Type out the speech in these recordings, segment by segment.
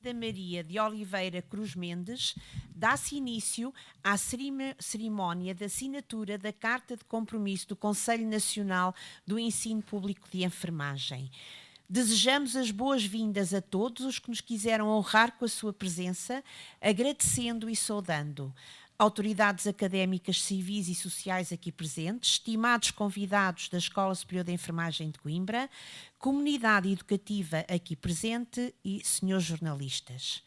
da Maria de Oliveira Cruz Mendes, dá-se início à cerimónia de assinatura da Carta de Compromisso do Conselho Nacional do Ensino Público de Enfermagem. Desejamos as boas-vindas a todos os que nos quiseram honrar com a sua presença, agradecendo e saudando autoridades académicas, civis e sociais aqui presentes, estimados convidados da Escola Superior de Enfermagem de Coimbra, comunidade educativa aqui presente e senhores jornalistas.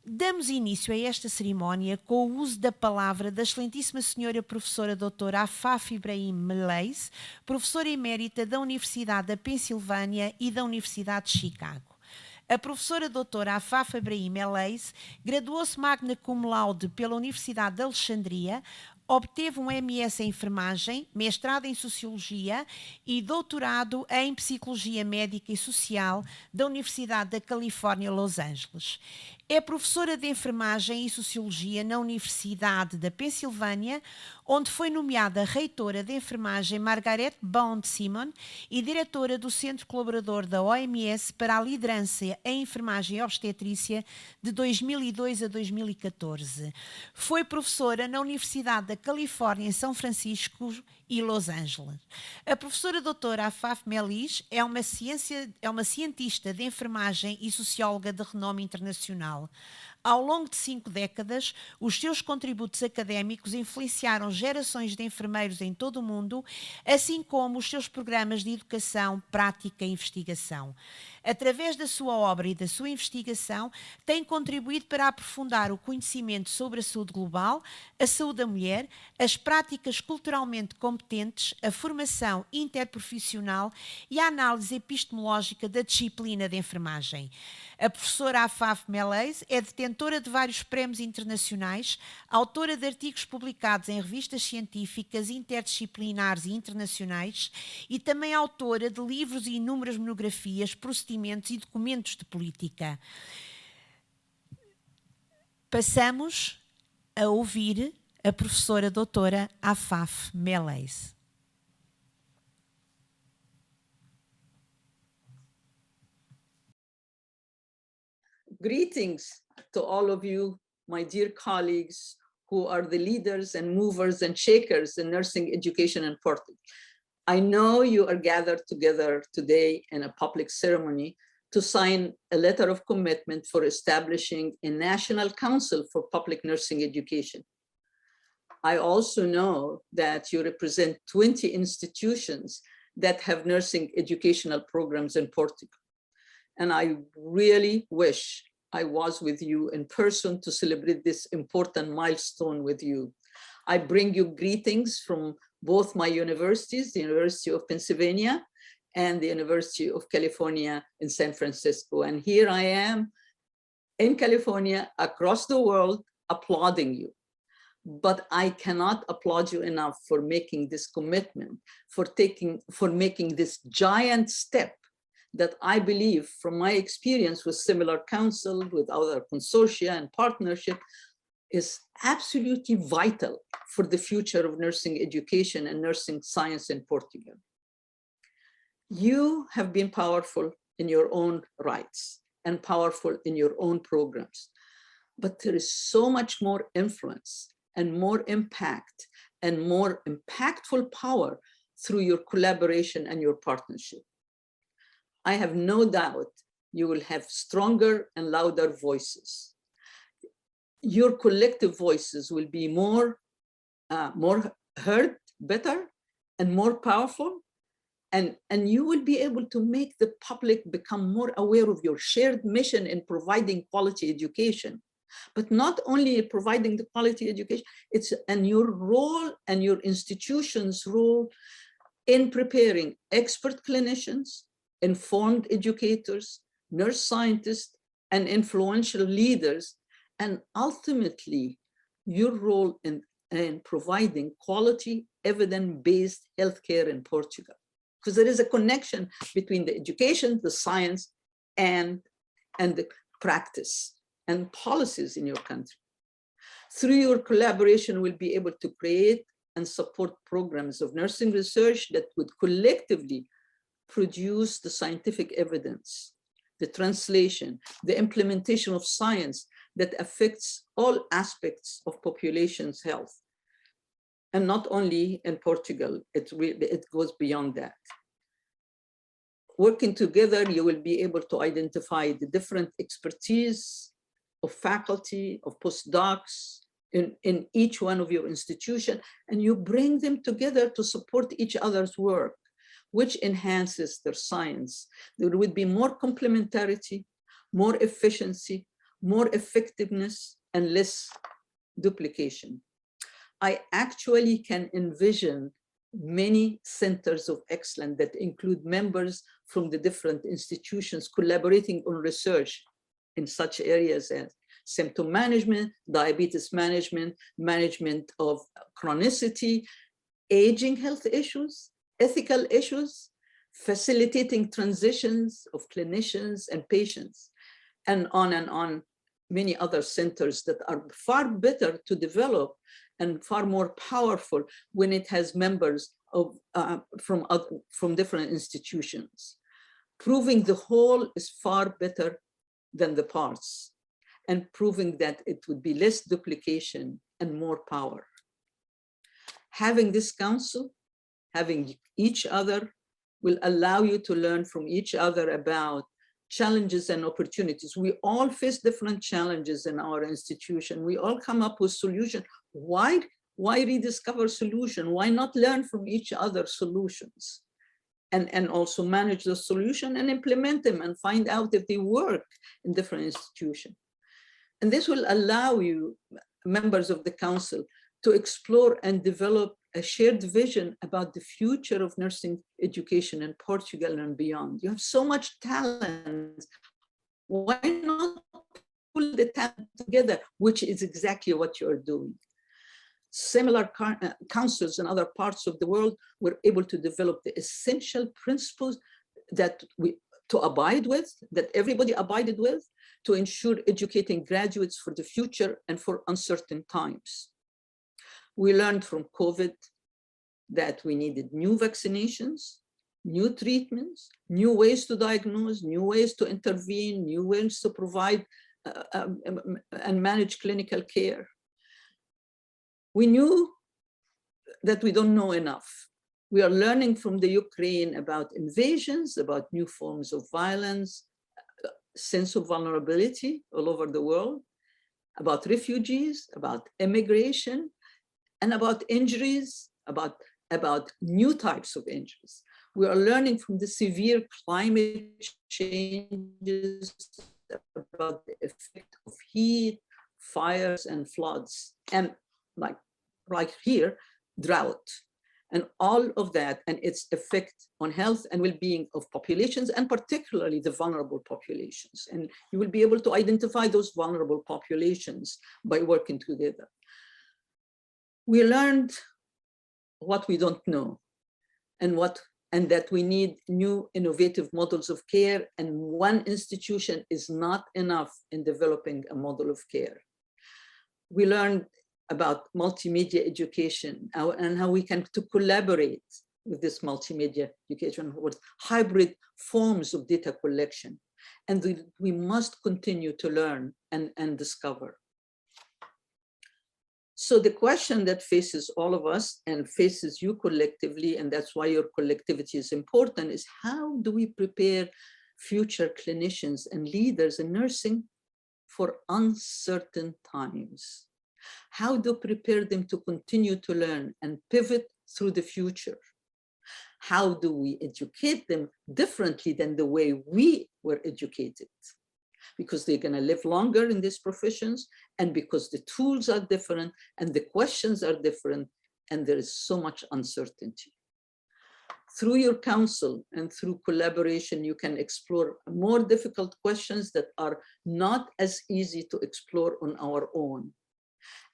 Damos início a esta cerimónia com o uso da palavra da excelentíssima senhora professora doutora Afaf Ibrahim Melez, professora emérita da Universidade da Pensilvânia e da Universidade de Chicago. A professora doutora Afaf Ibrahim Melez graduou-se magna cum laude pela Universidade de Alexandria, obteve um MS em enfermagem, mestrado em Sociologia e doutorado em Psicologia Médica e Social da Universidade da Califórnia, Los Angeles. É professora de enfermagem e Sociologia na Universidade da Pensilvânia, onde foi nomeada reitora de enfermagem Margaret Bond Simon e diretora do Centro Colaborador da OMS para a Liderança em Enfermagem e Obstetrícia de 2002 a 2014. Foi professora na Universidade da Califórnia em São Francisco e Los Angeles. A professora doutora Afaf Melez é uma cientista de enfermagem e socióloga de renome internacional. Ao longo de 5 décadas, os seus contributos académicos influenciaram gerações de enfermeiros em todo o mundo, assim como os seus programas de educação, prática e investigação. Através da sua obra e da sua investigação, tem contribuído para aprofundar o conhecimento sobre a saúde global, a saúde da mulher, as práticas culturalmente competentes, a formação interprofissional e a análise epistemológica da disciplina de enfermagem. A professora Afaf Melez é detentora de vários prémios internacionais, autora de artigos publicados em revistas científicas interdisciplinares e internacionais e também autora de livros e inúmeras monografias, procedimentos e documentos de política. Passamos a ouvir a professora doutora Afaf Melez. Greetings to all of you, my dear colleagues, who are the leaders and movers and shakers in nursing education in Portugal. I know you are gathered together today in a public ceremony to sign a letter of commitment for establishing a National Council for Public Nursing Education. I also know that you represent 20 institutions that have nursing educational programs in Portugal. And I really wish I was with you in person to celebrate this important milestone with you. I bring you greetings from both my universities, the University of Pennsylvania and the University of California in San Francisco. And here I am in California, across the world, applauding you. But I cannot applaud you enough for making this commitment, for making this giant step that I believe, from my experience with similar council, with other consortia and partnership, is absolutely vital for the future of nursing education and nursing science in Portugal. You have been powerful in your own rights and powerful in your own programs, but there is so much more influence and more impact and more impactful power through your collaboration and your partnership. I have no doubt you will have stronger and louder voices. Your collective voices will be more heard, better, and more powerful. And you will be able to make the public become more aware of your shared mission in providing quality education. But not only providing the quality education, it's and your role and your institution's role in preparing expert clinicians, informed educators, nurse scientists, and influential leaders, and ultimately your role in providing quality, evidence-based healthcare in Portugal. Because there is a connection between the education, the science, and the practice and policies in your country. Through your collaboration, we'll be able to create and support programs of nursing research that would collectively produce the scientific evidence the translation, the implementation of science that affects all aspects of population's health. And not only in Portugal, it goes beyond that. Working together, you will be able to identify the different expertise of faculty, of postdocs in each one of your institutions, and you bring them together to support each other's work, which enhances their science. There would be more complementarity, more efficiency, more effectiveness, and less duplication. I actually can envision many centers of excellence that include members from the different institutions collaborating on research in such areas as symptom management, diabetes management, management of chronicity, aging health issues, ethical issues, facilitating transitions of clinicians and patients, and on many other centers that are far better to develop and far more powerful when it has members of, from different institutions. Proving the whole is far better than the parts, and proving that it would be less duplication and more power. Having this council, having each other, will allow you to learn from each other about challenges and opportunities. We all face different challenges in our institution. We all come up with solutions. Why rediscover solution? Why not learn from each other's solutions? And also manage the solution and implement them and find out if they work in different institutions. And this will allow you, members of the council, to explore and develop a shared vision about the future of nursing education in Portugal and beyond. You have so much talent. Why not pull the talent together, which is exactly what you're doing? Similar councils in other parts of the world were able to develop the essential principles that to abide with, that everybody abided with, to ensure educating graduates for the future and for uncertain times. We learned from COVID that we needed new vaccinations, new treatments, new ways to diagnose, new ways to intervene, new ways to provide and manage clinical care. We knew that we don't know enough. We are learning from the Ukraine about invasions, about new forms of violence, sense of vulnerability all over the world, about refugees, about immigration, and about injuries, about new types of injuries. We are learning from the severe climate changes, about the effect of heat, fires, and floods, and like right here, drought, and all of that and its effect on health and well-being of populations, and particularly the vulnerable populations. And you will be able to identify those vulnerable populations by working together. We learned what we don't know, and that we need new innovative models of care, and one institution is not enough in developing a model of care. We learned about multimedia education and how we can collaborate with this multimedia education with hybrid forms of data collection. And we must continue to learn and discover. So the question that faces all of us and faces you collectively, and that's why your collectivity is important, is how do we prepare future clinicians and leaders in nursing for uncertain times? How do we prepare them to continue to learn and pivot through the future? How do we educate them differently than the way we were educated? Because they're going to live longer in these professions, and because the tools are different and the questions are different, and there is so much uncertainty. Through your council and through collaboration, you can explore more difficult questions that are not as easy to explore on our own,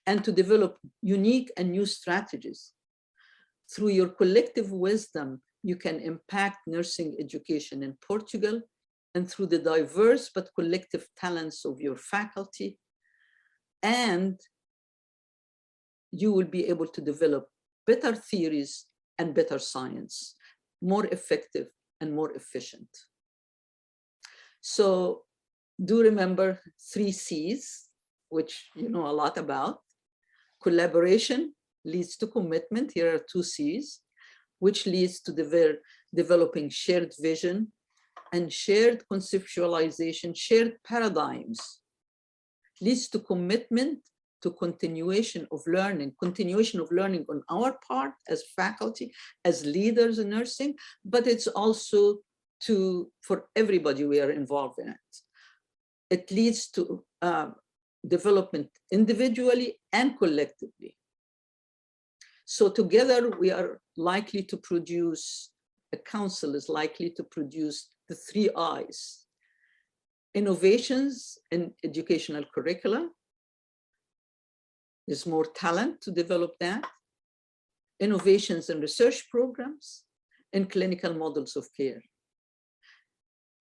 and to develop unique and new strategies. Through your collective wisdom, you can impact nursing education in Portugal, and through the diverse but collective talents of your faculty, and you will be able to develop better theories and better science, more effective and more efficient. So do remember 3 C's, which you know a lot about. Collaboration leads to commitment. Here are 2 C's, which leads to developing shared vision and shared conceptualization, shared paradigms, leads to commitment to continuation of learning on our part as faculty, as leaders in nursing, but it's also for everybody we are involved in it. It leads to development individually and collectively. So together we are likely to produce, a council is likely to produce the 3 I's: innovations in educational curricula. There's more talent to develop that. Innovations in research programs and clinical models of care.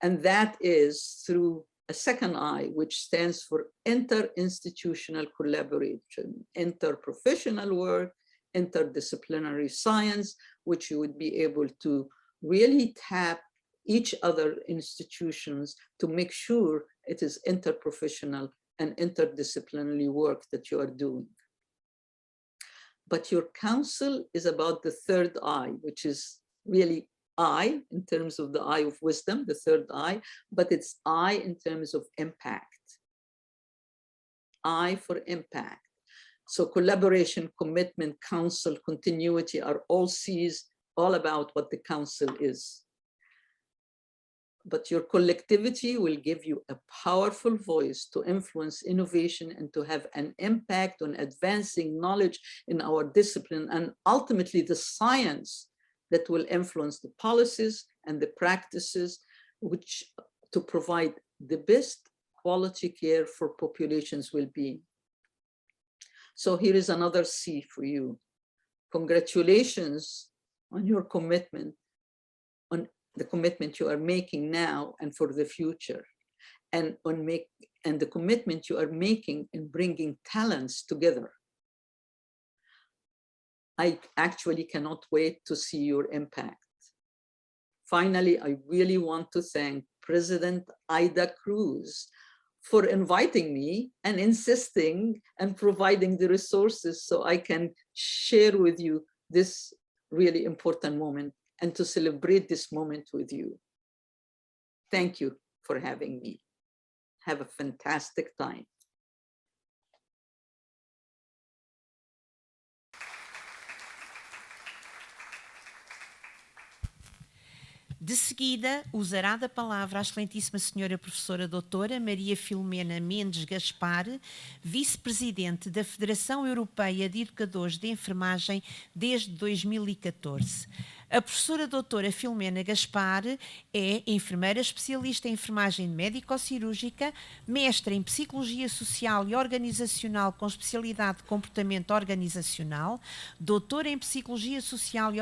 And that is through a second I, which stands for interinstitutional collaboration, interprofessional work, interdisciplinary science, which you would be able to really tap each other institutions to make sure it is interprofessional and interdisciplinary work that you are doing. But your council is about the 3rd I, which is really I in terms of the I of wisdom, the 3rd I, but it's I in terms of impact. I for impact. So collaboration, commitment, council, continuity are all C's, all about what the council is. But your collectivity will give you a powerful voice to influence innovation and to have an impact on advancing knowledge in our discipline, and ultimately the science that will influence the policies and the practices which to provide the best quality care for populations' well-being. So here is another C for you. Congratulations on your commitment, on the commitment you are making now and for the future, and the commitment you are making in bringing talents together. I actually cannot wait to see your impact. Finally, I really want to thank President Ida Cruz for inviting me and insisting and providing the resources so I can share with you this really important moment and to celebrate this moment with you. Thank you for having me. Have a fantastic time. De seguida, usará da palavra a excelentíssima senhora professora doutora Maria Filomena Mendes Gaspar, vice-presidente da Federação Europeia de Educadores de Enfermagem desde 2014. A professora doutora Filomena Gaspar é enfermeira especialista em enfermagem médico-cirúrgica, mestre em Psicologia Social e Organizacional com especialidade de Comportamento Organizacional, doutora em Psicologia Social e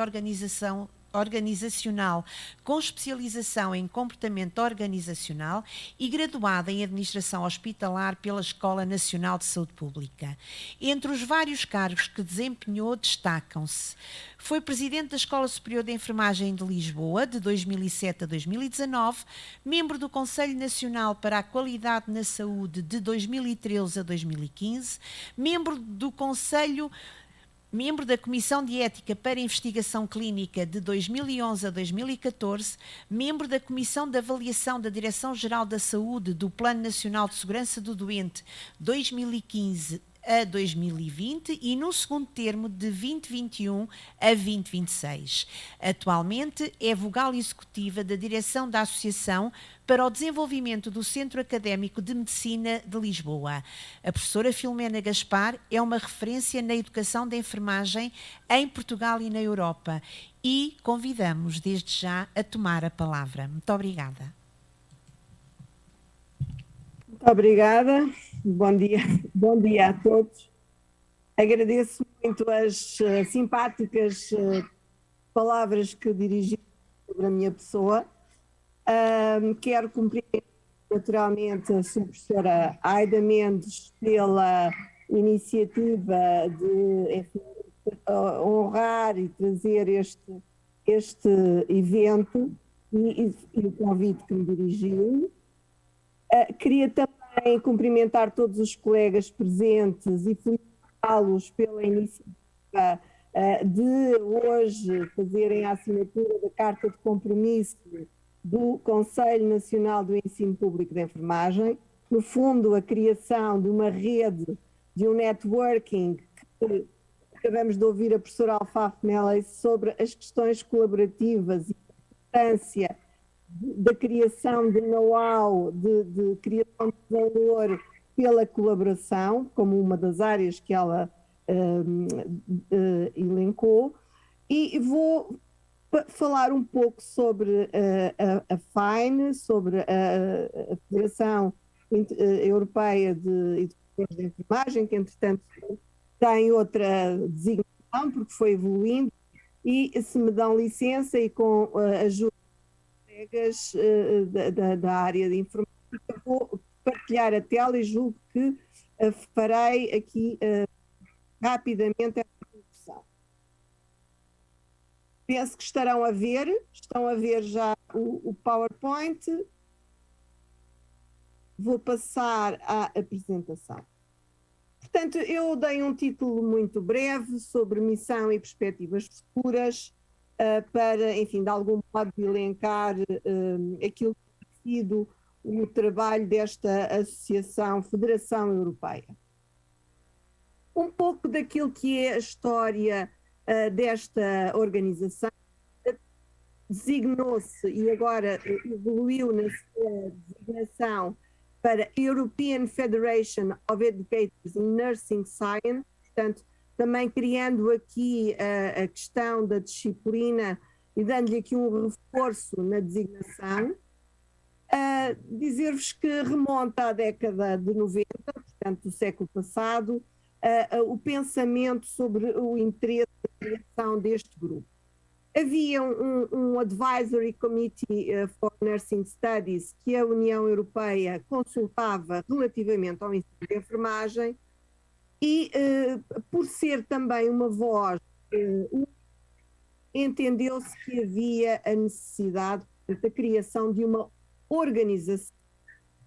Organizacional com especialização em comportamento organizacional e graduada em administração hospitalar pela Escola Nacional de Saúde Pública. Entre os vários cargos que desempenhou, destacam-se: foi presidente da Escola Superior de Enfermagem de Lisboa, de 2007 a 2019, membro do Conselho Nacional para a Qualidade na Saúde, de 2013 a 2015, membro da Comissão de Ética para Investigação Clínica de 2011 a 2014, membro da Comissão de Avaliação da Direção-Geral da Saúde do Plano Nacional de Segurança do Doente 2015 a 2020 e no segundo termo de 2021 a 2026. Atualmente é vogal executiva da direção da Associação para o Desenvolvimento do Centro Académico de Medicina de Lisboa. A professora Filomena Gaspar é uma referência na educação da enfermagem em Portugal e na Europa e convidamos desde já a tomar a palavra. Muito obrigada. Muito obrigada, bom dia a todos. Agradeço muito as simpáticas palavras que dirigi sobre a minha pessoa. Quero cumprimentar naturalmente a Sra. Professora Aida Mendes pela iniciativa de honrar e trazer este evento e o convite que me dirigiu. Queria também cumprimentar todos os colegas presentes e felicitá-los pela iniciativa de hoje fazerem a assinatura da Carta de Compromisso do Conselho Nacional do Ensino Público de Enfermagem. No fundo, a criação de uma rede, de um networking, que acabamos de ouvir a professora Alfafe Meley sobre as questões colaborativas e a importância da criação de know-how, de criação de valor pela colaboração, como uma das áreas que ela elencou, e vou falar um pouco sobre a FINE, sobre a Federação Europeia de Educadores de Enfermagem, que entretanto tem outra designação, porque foi evoluindo, e se me dão licença e com a ajuda colegas da área de informática, vou partilhar a tela e julgo que farei aqui rapidamente esta introdução. Penso que estão a ver já o PowerPoint. Vou passar à apresentação. Portanto, eu dei um título muito breve sobre missão e perspectivas futuras, para, enfim, de algum modo elencar aquilo que tem sido o trabalho desta Associação Federação Europeia. Um pouco daquilo que é a história desta organização. Designou-se e agora evoluiu na sua designação para European Federation of Educators in Nursing Science, portanto, também criando aqui a questão da disciplina e dando-lhe aqui um reforço na designação. Dizer-vos que remonta à década de 90, portanto, do século passado, o pensamento sobre o interesse da criação deste grupo. Havia um Advisory Committee for Nursing Studies que a União Europeia consultava relativamente ao ensino de enfermagem e, por ser também uma voz, entendeu-se que havia a necessidade da criação de uma organização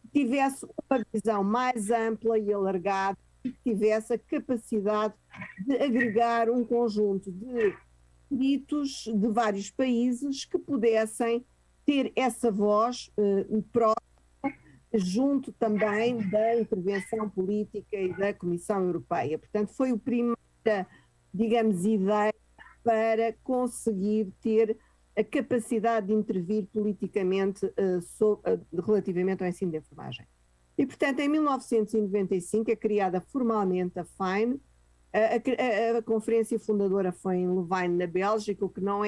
que tivesse uma visão mais ampla e alargada e que tivesse a capacidade de agregar um conjunto de peritos de vários países que pudessem ter essa voz próxima, junto também da intervenção política e da Comissão Europeia. Portanto, foi a primeira, digamos, ideia para conseguir ter a capacidade de intervir politicamente relativamente ao ensino de enfermagem. E, portanto, em 1995 é criada formalmente a FINE. A conferência fundadora foi em Louvain, na Bélgica, o que não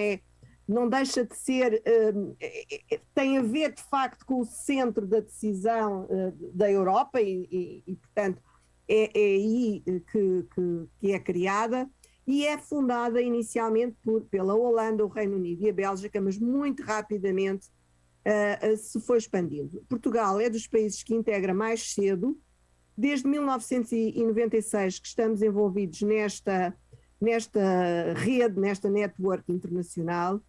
deixa de ser, tem a ver de facto com o centro da decisão da Europa e portanto, é aí que é criada e é fundada inicialmente pela Holanda, o Reino Unido e a Bélgica, mas muito rapidamente se foi expandindo. Portugal é dos países que integra mais cedo. Desde 1996 que estamos envolvidos nesta rede, nesta network internacional,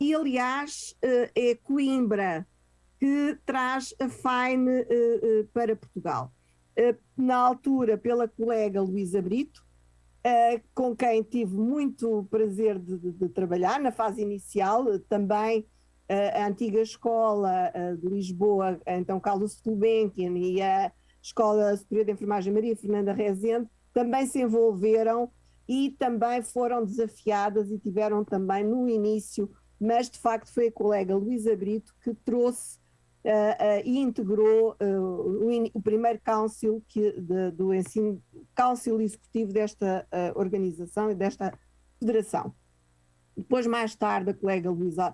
e aliás é Coimbra que traz a FINE para Portugal. Na altura pela colega Luísa Brito, com quem tive muito prazer de trabalhar na fase inicial, também a antiga escola de Lisboa, então Carlos Gulbenkian, e a Escola Superior de Enfermagem Maria Fernanda Rezende, também se envolveram e também foram desafiadas e tiveram também no início, mas de facto foi a colega Luísa Brito que trouxe e integrou o primeiro council do ensino, council executivo desta organização e desta federação. Depois, mais tarde, a colega Luísa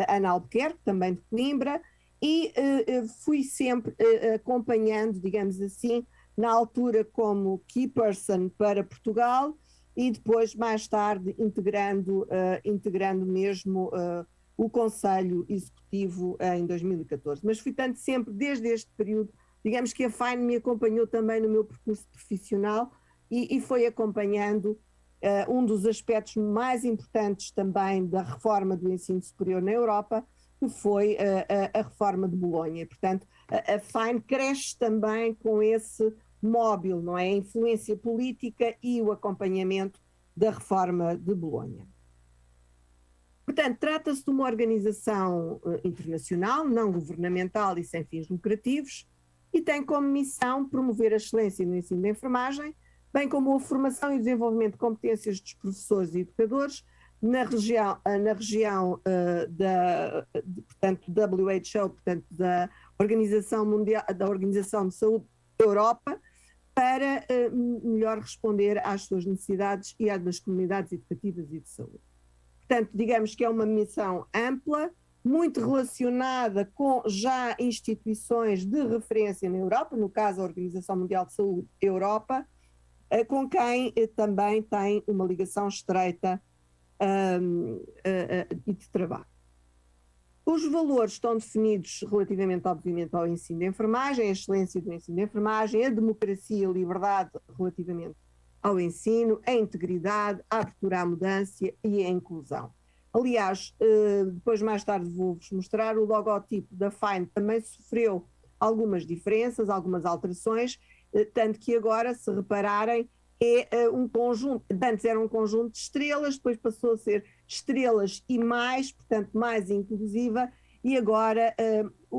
Ana Albuquerque, também de Coimbra, e fui sempre acompanhando, digamos assim, na altura como key person para Portugal e depois, mais tarde, integrando mesmo o Conselho Executivo em 2014. Mas fui tanto sempre, desde este período, digamos que a FINE me acompanhou também no meu percurso profissional e foi acompanhando um dos aspectos mais importantes também da reforma do ensino superior na Europa, que foi a reforma de Bolonha. Portanto, a FINE cresce também com esse móvel, não é? A influência política e o acompanhamento da reforma de Bolonha. Portanto, trata-se de uma organização internacional, não governamental e sem fins lucrativos, e tem como missão promover a excelência no ensino da enfermagem, bem como a formação e desenvolvimento de competências dos professores e educadores na região portanto, WHO, portanto, da Organização Mundial, da Organização de Saúde da Europa, para melhor responder às suas necessidades e às das comunidades educativas e de saúde. Portanto, digamos que é uma missão ampla, muito relacionada com já instituições de referência na Europa, no caso a Organização Mundial de Saúde Europa, com quem também tem uma ligação estreita e de trabalho. Os valores estão definidos relativamente, obviamente, ao ensino de enfermagem, a excelência do ensino de enfermagem, a democracia e a liberdade relativamente ao ensino, a integridade, a abertura à mudança e a inclusão. Aliás, depois mais tarde vou-vos mostrar, o logotipo da FINE também sofreu algumas diferenças, algumas alterações, tanto que agora, se repararem, é um conjunto, antes era um conjunto de estrelas, depois passou a ser estrelas e mais, portanto mais inclusiva, e agora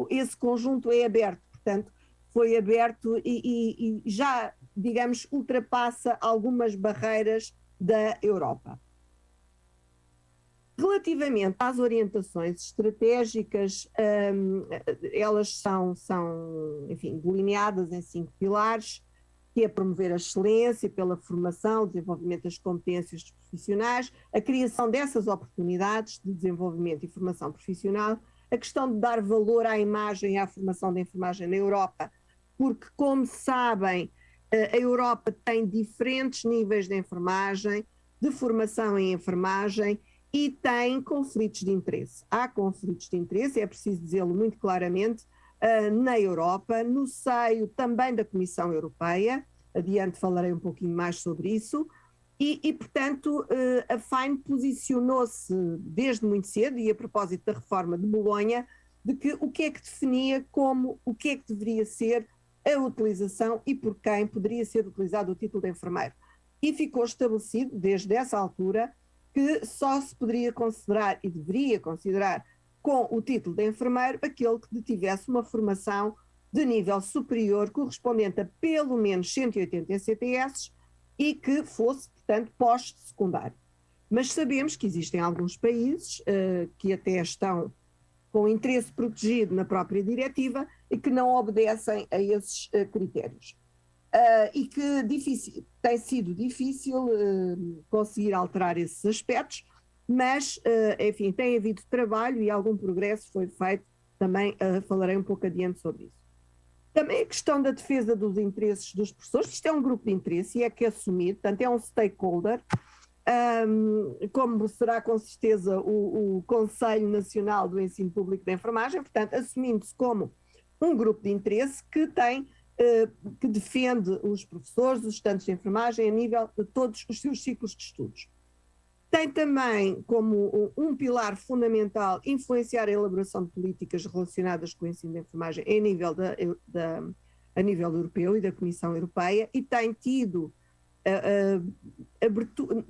esse conjunto é aberto, portanto foi aberto e já, digamos, ultrapassa algumas barreiras da Europa. Relativamente às orientações estratégicas, elas são, enfim, delineadas em 5 pilares, que é promover a excelência pela formação, o desenvolvimento das competências dos profissionais, a criação dessas oportunidades de desenvolvimento e formação profissional, a questão de dar valor à imagem e à formação da enfermagem na Europa, porque, como sabem, a Europa tem diferentes níveis de enfermagem, de formação em enfermagem, e tem conflitos de interesse. Há conflitos de interesse, é preciso dizê-lo muito claramente, na Europa, no seio também da Comissão Europeia, adiante falarei um pouquinho mais sobre isso, e portanto, a FINE posicionou-se desde muito cedo, e a propósito da reforma de Bolonha, de que o que é que definia como o que é que deveria ser a utilização e por quem poderia ser utilizado o título de enfermeiro. E ficou estabelecido, desde essa altura, que só se poderia considerar e deveria considerar com o título de enfermeiro aquele que tivesse uma formação de nível superior correspondente a pelo menos 180 ECTS e que fosse, portanto, pós-secundário. Mas sabemos que existem alguns países que até estão com interesse protegido na própria diretiva e que não obedecem a esses critérios. E que tem sido difícil conseguir alterar esses aspectos, mas, enfim, tem havido trabalho e algum progresso foi feito, também falarei um pouco adiante sobre isso. Também a questão da defesa dos interesses dos professores, isto é um grupo de interesse e é que é assumido, portanto é um stakeholder, como será com certeza o Conselho Nacional do Ensino Público da Enfermagem, portanto assumindo-se como um grupo de interesse que tem que defende os professores, os estudantes de enfermagem a nível de todos os seus ciclos de estudos. Tem também como um pilar fundamental influenciar a elaboração de políticas relacionadas com o ensino de enfermagem a nível europeu e da Comissão Europeia, e tem tido,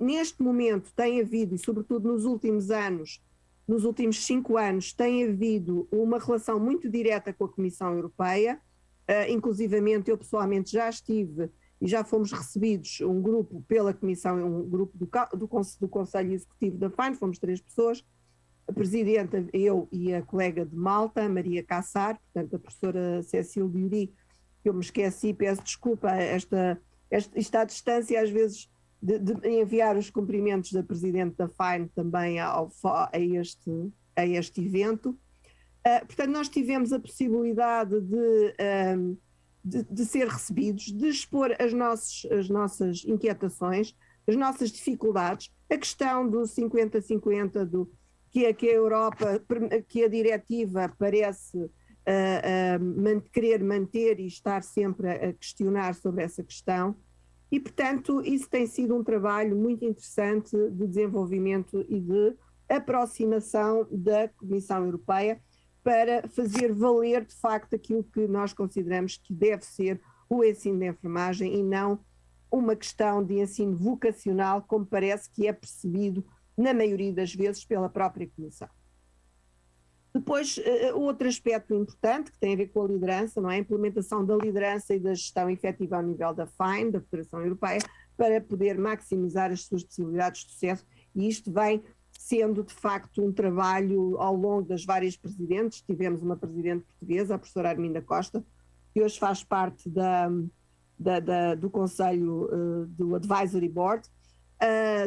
neste momento tem havido, e sobretudo nos últimos anos, nos últimos 5 anos, tem havido uma relação muito direta com a Comissão Europeia. Inclusivamente eu pessoalmente já estive e já fomos recebidos um grupo pela Comissão, um grupo do Conselho Executivo da FINE, fomos 3 pessoas, a Presidenta, eu e a colega de Malta, Maria Cassar, portanto a professora Cecília Diori, que eu me esqueci, peço desculpa, está à distância às vezes de enviar os cumprimentos da Presidente da FINE também a este evento. Portanto, nós tivemos a possibilidade de ser recebidos, de expor as nossas inquietações, as nossas dificuldades, a questão do 50-50, que a Europa, que a diretiva parece querer manter e estar sempre a questionar sobre essa questão. E, portanto, isso tem sido um trabalho muito interessante de desenvolvimento e de aproximação da Comissão Europeia para fazer valer de facto aquilo que nós consideramos que deve ser o ensino de enfermagem e não uma questão de ensino vocacional, como parece que é percebido na maioria das vezes pela própria Comissão. Depois, outro aspecto importante que tem a ver com a liderança, não é? A implementação da liderança e da gestão efetiva ao nível da FINE, da Federação Europeia, para poder maximizar as suas possibilidades de sucesso, e isto vem sendo de facto um trabalho ao longo das várias presidentes. Tivemos uma presidente portuguesa, a professora Arminda Costa, que hoje faz parte do Conselho do Advisory Board,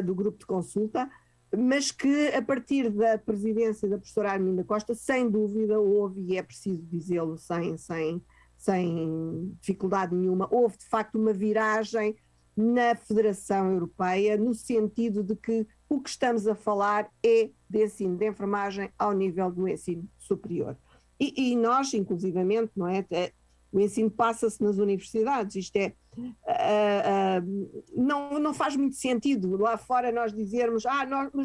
do grupo de consulta, mas que a partir da presidência da professora Arminda Costa, sem dúvida houve, e é preciso dizê-lo sem dificuldade nenhuma, houve de facto uma viragem na Federação Europeia, no sentido de que o que estamos a falar é de ensino de enfermagem ao nível do ensino superior. E nós, inclusivamente, não é? O ensino passa-se nas universidades, isto é, não faz muito sentido lá fora nós dizermos,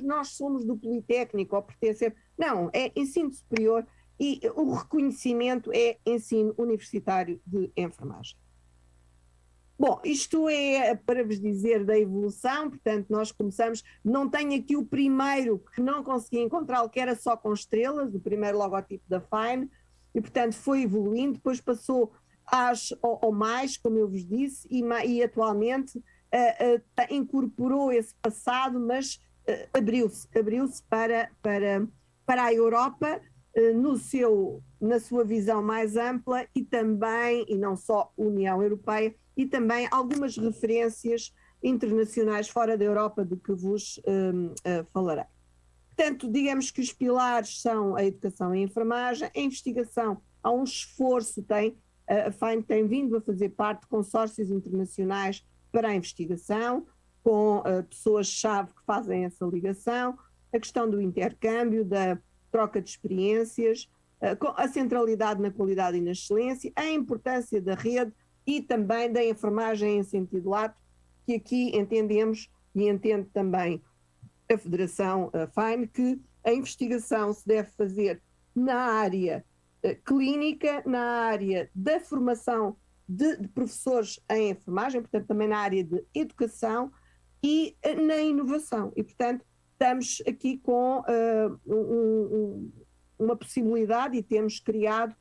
nós somos do Politécnico ou pertencer. Não, é ensino superior e o reconhecimento é ensino universitário de enfermagem. Bom, isto é para vos dizer da evolução, portanto nós começamos, não tenho aqui o primeiro que não consegui encontrá-lo, que era só com estrelas, o primeiro logotipo da FINE, e portanto foi evoluindo, depois passou ao mais, como eu vos disse, e atualmente incorporou esse passado, mas abriu-se para a Europa, na sua visão mais ampla, e também, e não só União Europeia, e também algumas referências internacionais fora da Europa de que vos falarei. Portanto, digamos que os pilares são a educação e a enfermagem, a investigação, há um esforço, a FINE tem vindo a fazer parte de consórcios internacionais para a investigação, com pessoas-chave que fazem essa ligação, a questão do intercâmbio, da troca de experiências, a centralidade na qualidade e na excelência, a importância da rede e também da enfermagem em sentido lato, que aqui entendemos e entende também a Federação FINE, que a investigação se deve fazer na área clínica, na área da formação de professores em enfermagem, portanto também na área de educação e na inovação. E portanto estamos aqui com uma possibilidade e temos criado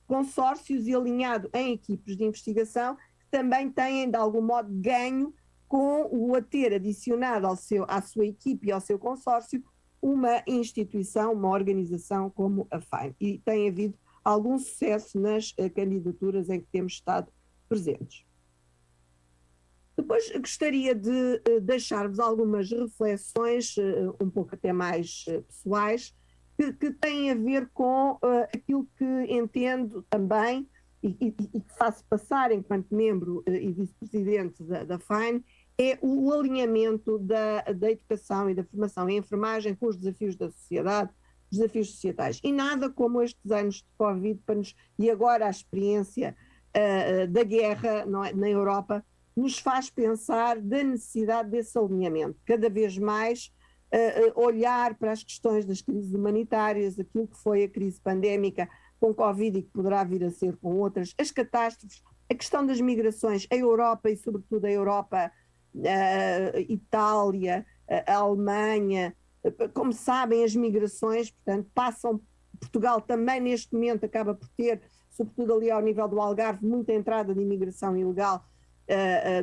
consórcios e alinhado em equipes de investigação que também têm de algum modo ganho com o a ter adicionado à sua equipe e ao seu consórcio uma instituição, uma organização como a FINE. E tem havido algum sucesso nas candidaturas em que temos estado presentes. Depois gostaria de deixar-vos algumas reflexões, um pouco até mais pessoais, que têm a ver com aquilo que entendo também e que faço passar enquanto membro e vice-presidente da FINE, é o alinhamento da educação e da formação em enfermagem com os desafios da sociedade, os desafios societais. E nada como estes anos de Covid e agora a experiência da guerra na Europa nos faz pensar da necessidade desse alinhamento. Cada vez mais olhar para as questões das crises humanitárias, aquilo que foi a crise pandémica com Covid e que poderá vir a ser com outras, as catástrofes, a questão das migrações, a Europa e sobretudo a Europa, Itália, a Alemanha, como sabem as migrações, portanto Portugal também neste momento acaba por ter, sobretudo ali ao nível do Algarve, muita entrada de imigração ilegal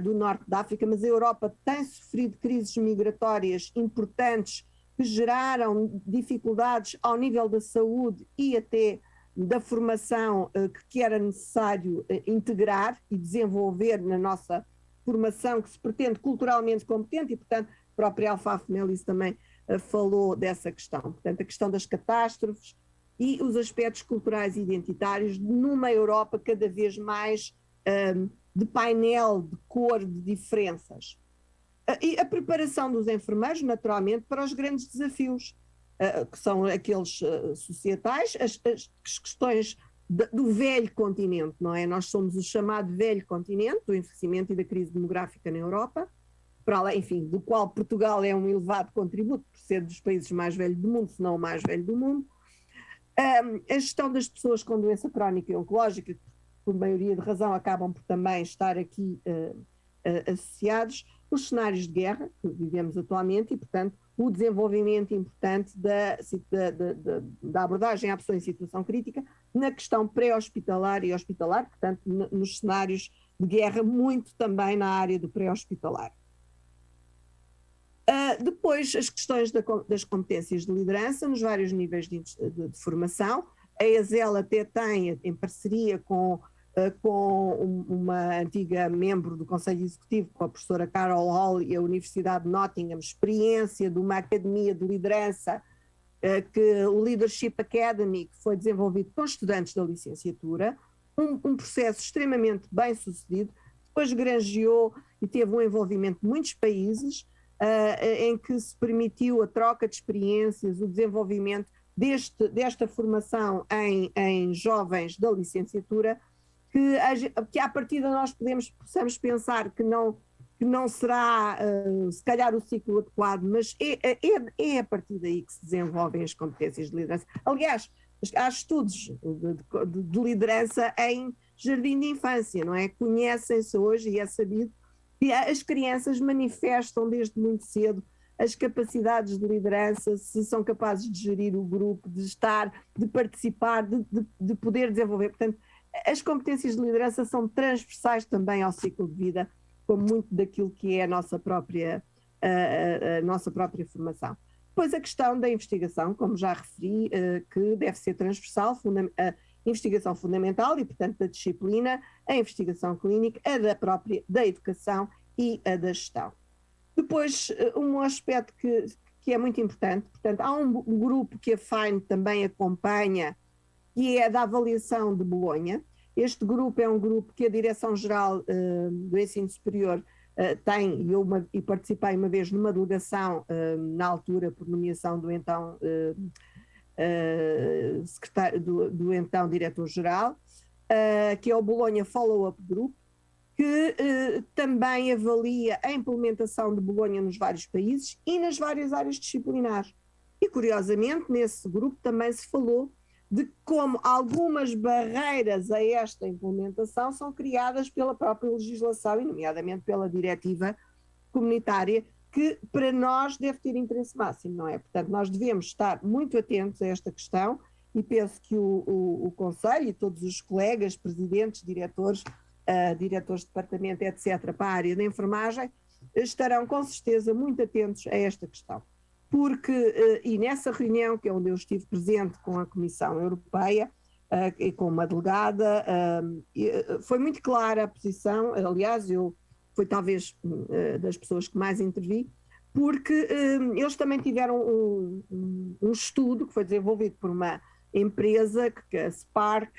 do norte da África, mas a Europa tem sofrido crises migratórias importantes que geraram dificuldades ao nível da saúde e até da formação que era necessário integrar e desenvolver na nossa formação, que se pretende culturalmente competente, e portanto a própria Alfafe Melis também falou dessa questão. Portanto, a questão das catástrofes e os aspectos culturais e identitários numa Europa cada vez mais de painel, de cor, de diferenças. E a preparação dos enfermeiros, naturalmente, para os grandes desafios, que são aqueles societais, as questões do velho continente, não é? Nós somos o chamado velho continente, do envelhecimento e da crise demográfica na Europa, para além, enfim, do qual Portugal é um elevado contributo, por ser dos países mais velhos do mundo, se não o mais velho do mundo. A gestão das pessoas com doença crónica e oncológica, que por maioria de razão acabam por também estar aqui associados, os cenários de guerra que vivemos atualmente e, portanto, o desenvolvimento importante da abordagem à pessoa em situação crítica na questão pré-hospitalar e hospitalar, portanto, nos cenários de guerra, muito também na área do pré-hospitalar. Depois, as questões das competências de liderança nos vários níveis de formação. A ESL até tem, em parceria com uma antiga membro do Conselho Executivo, com a professora Carol Hall e a Universidade de Nottingham, experiência de uma academia de liderança, que o Leadership Academy, que foi desenvolvido com estudantes da licenciatura, um processo extremamente bem sucedido, depois granjeou e teve um envolvimento de muitos países, em que se permitiu a troca de experiências, o desenvolvimento desta formação em jovens da licenciatura, que à partida nós possamos pensar que não será, se calhar, o ciclo adequado, mas é a partir daí que se desenvolvem as competências de liderança. Aliás, há estudos de liderança em jardim de infância, não é? Conhecem-se hoje e é sabido que as crianças manifestam desde muito cedo as capacidades de liderança, se são capazes de gerir o grupo, de estar, de participar, de poder desenvolver. Portanto, as competências de liderança são transversais também ao ciclo de vida, como muito daquilo que é a nossa própria formação. Depois a questão da investigação, como já referi, que deve ser transversal, a investigação fundamental e, portanto, da disciplina, a investigação clínica, a da educação e a da gestão. Depois, um aspecto que é muito importante, portanto, há um grupo que a FINE também acompanha, que é da avaliação de Bolonha. Este grupo é um grupo que a Direção-Geral do Ensino Superior tem, e participei uma vez numa delegação, na altura, por nomeação do então do então Diretor-Geral, que é o Bolonha Follow-up Group, que também avalia a implementação de Bolonha nos vários países e nas várias áreas disciplinares. E, curiosamente, nesse grupo também se falou de como algumas barreiras a esta implementação são criadas pela própria legislação, e nomeadamente pela diretiva comunitária, que para nós deve ter interesse máximo, não é? Portanto, nós devemos estar muito atentos a esta questão e penso que o Conselho e todos os colegas, presidentes, diretores de departamento, etc., para a área da enfermagem, estarão com certeza muito atentos a esta questão. Porque, e nessa reunião, que é onde eu estive presente com a Comissão Europeia e com uma delegada, foi muito clara a posição. Aliás, eu fui talvez das pessoas que mais intervi, porque eles também tiveram um estudo que foi desenvolvido por uma empresa, que é a Spark,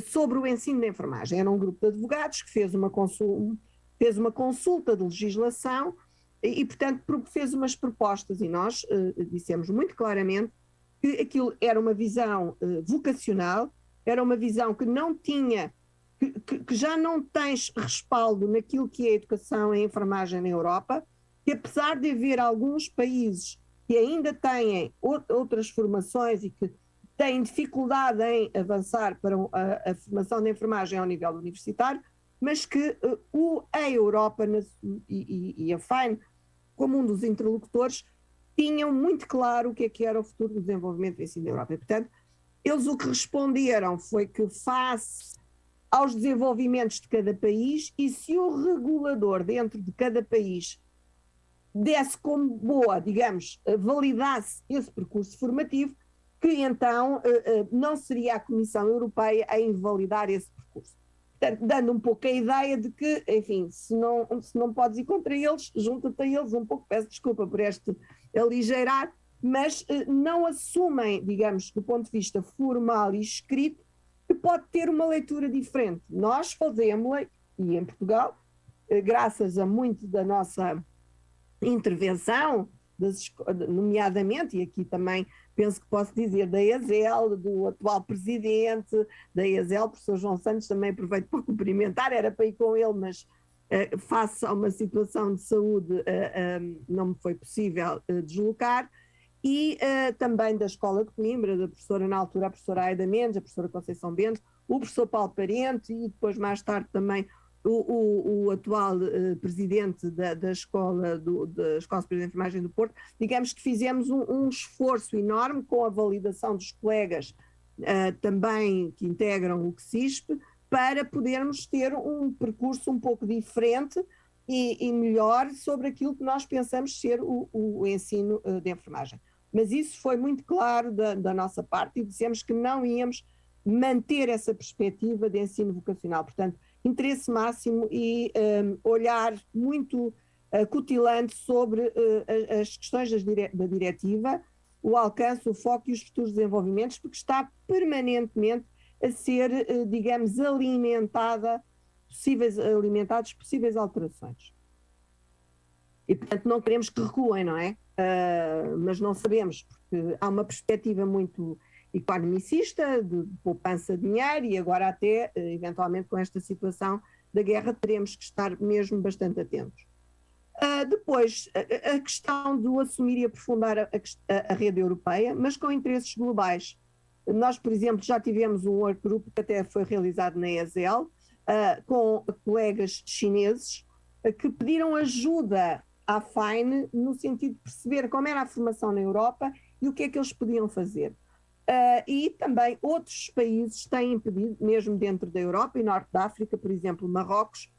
sobre o ensino da enfermagem. Era um grupo de advogados que fez uma consulta de legislação e, portanto, fez umas propostas, e nós dissemos muito claramente que aquilo era uma visão vocacional, era uma visão que não tinha, que já não tens respaldo naquilo que é a educação em enfermagem na Europa, que apesar de haver alguns países que ainda têm outras formações e que têm dificuldade em avançar para a formação de enfermagem ao nível universitário, mas que a Europa e a FINE, como um dos interlocutores, tinham muito claro o que era o futuro do desenvolvimento do ensino da Europa. E, portanto, eles o que responderam foi que, face aos desenvolvimentos de cada país, e se o regulador dentro de cada país desse como boa, digamos, validasse esse percurso formativo, que então não seria a Comissão Europeia a invalidar esse percurso. Portanto, dando um pouco a ideia de que, enfim, se não podes ir contra eles, junta-te a eles um pouco, peço desculpa por este aligeirar, mas não assumem, digamos, do ponto de vista formal e escrito, que pode ter uma leitura diferente. Nós fazemos-la, e em Portugal, graças a muito da nossa intervenção, nomeadamente, e aqui também penso que posso dizer da ESL, do atual presidente da ESL, professor João Santos, também aproveito para cumprimentar, era para ir com ele, mas face a uma situação de saúde, não me foi possível deslocar, e também da Escola de Coimbra, da professora, na altura, a professora Aida Mendes, a professora Conceição Bento, o professor Paulo Parente e depois mais tarde também o atual presidente da Escola Superior de Enfermagem do Porto. Digamos que fizemos um esforço enorme com a validação dos colegas também que integram o CSISP, para podermos ter um percurso um pouco diferente e melhor sobre aquilo que nós pensamos ser o ensino de enfermagem. Mas isso foi muito claro da nossa parte e dissemos que não íamos manter essa perspectiva de ensino vocacional. Portanto, interesse máximo e olhar muito cutilante sobre as questões da diretiva, o alcance, o foco e os futuros desenvolvimentos, porque está permanentemente a ser, digamos, alimentadas possíveis alterações. E, portanto, não queremos que recuem, não é? Mas não sabemos, porque há uma perspectiva muito economicista, de poupança de dinheiro, e agora até, eventualmente, com esta situação da guerra, teremos que estar mesmo bastante atentos. Depois, a questão do assumir e aprofundar a rede europeia, mas com interesses globais. Nós, por exemplo, já tivemos um workgroup que até foi realizado na ESL, com colegas chineses, que pediram ajuda à FAIN no sentido de perceber como era a formação na Europa e o que é que eles podiam fazer. E também outros países têm pedido, mesmo dentro da Europa e Norte da África, por exemplo, Marrocos,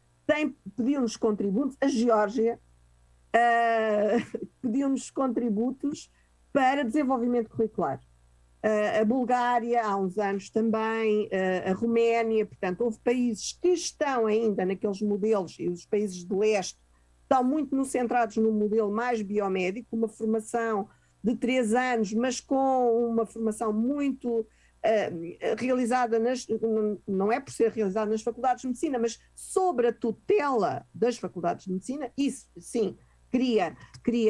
pediu-nos contributos, a Geórgia pediu-nos contributos para desenvolvimento curricular. A Bulgária, há uns anos também, a Roménia, portanto, houve países que estão ainda naqueles modelos, e os países de leste estão muito centrados no modelo mais biomédico, uma formação de 3 anos, mas com uma formação muito realizada, não é por ser realizada nas faculdades de medicina, mas sob a tutela das faculdades de medicina. Isso, sim, cria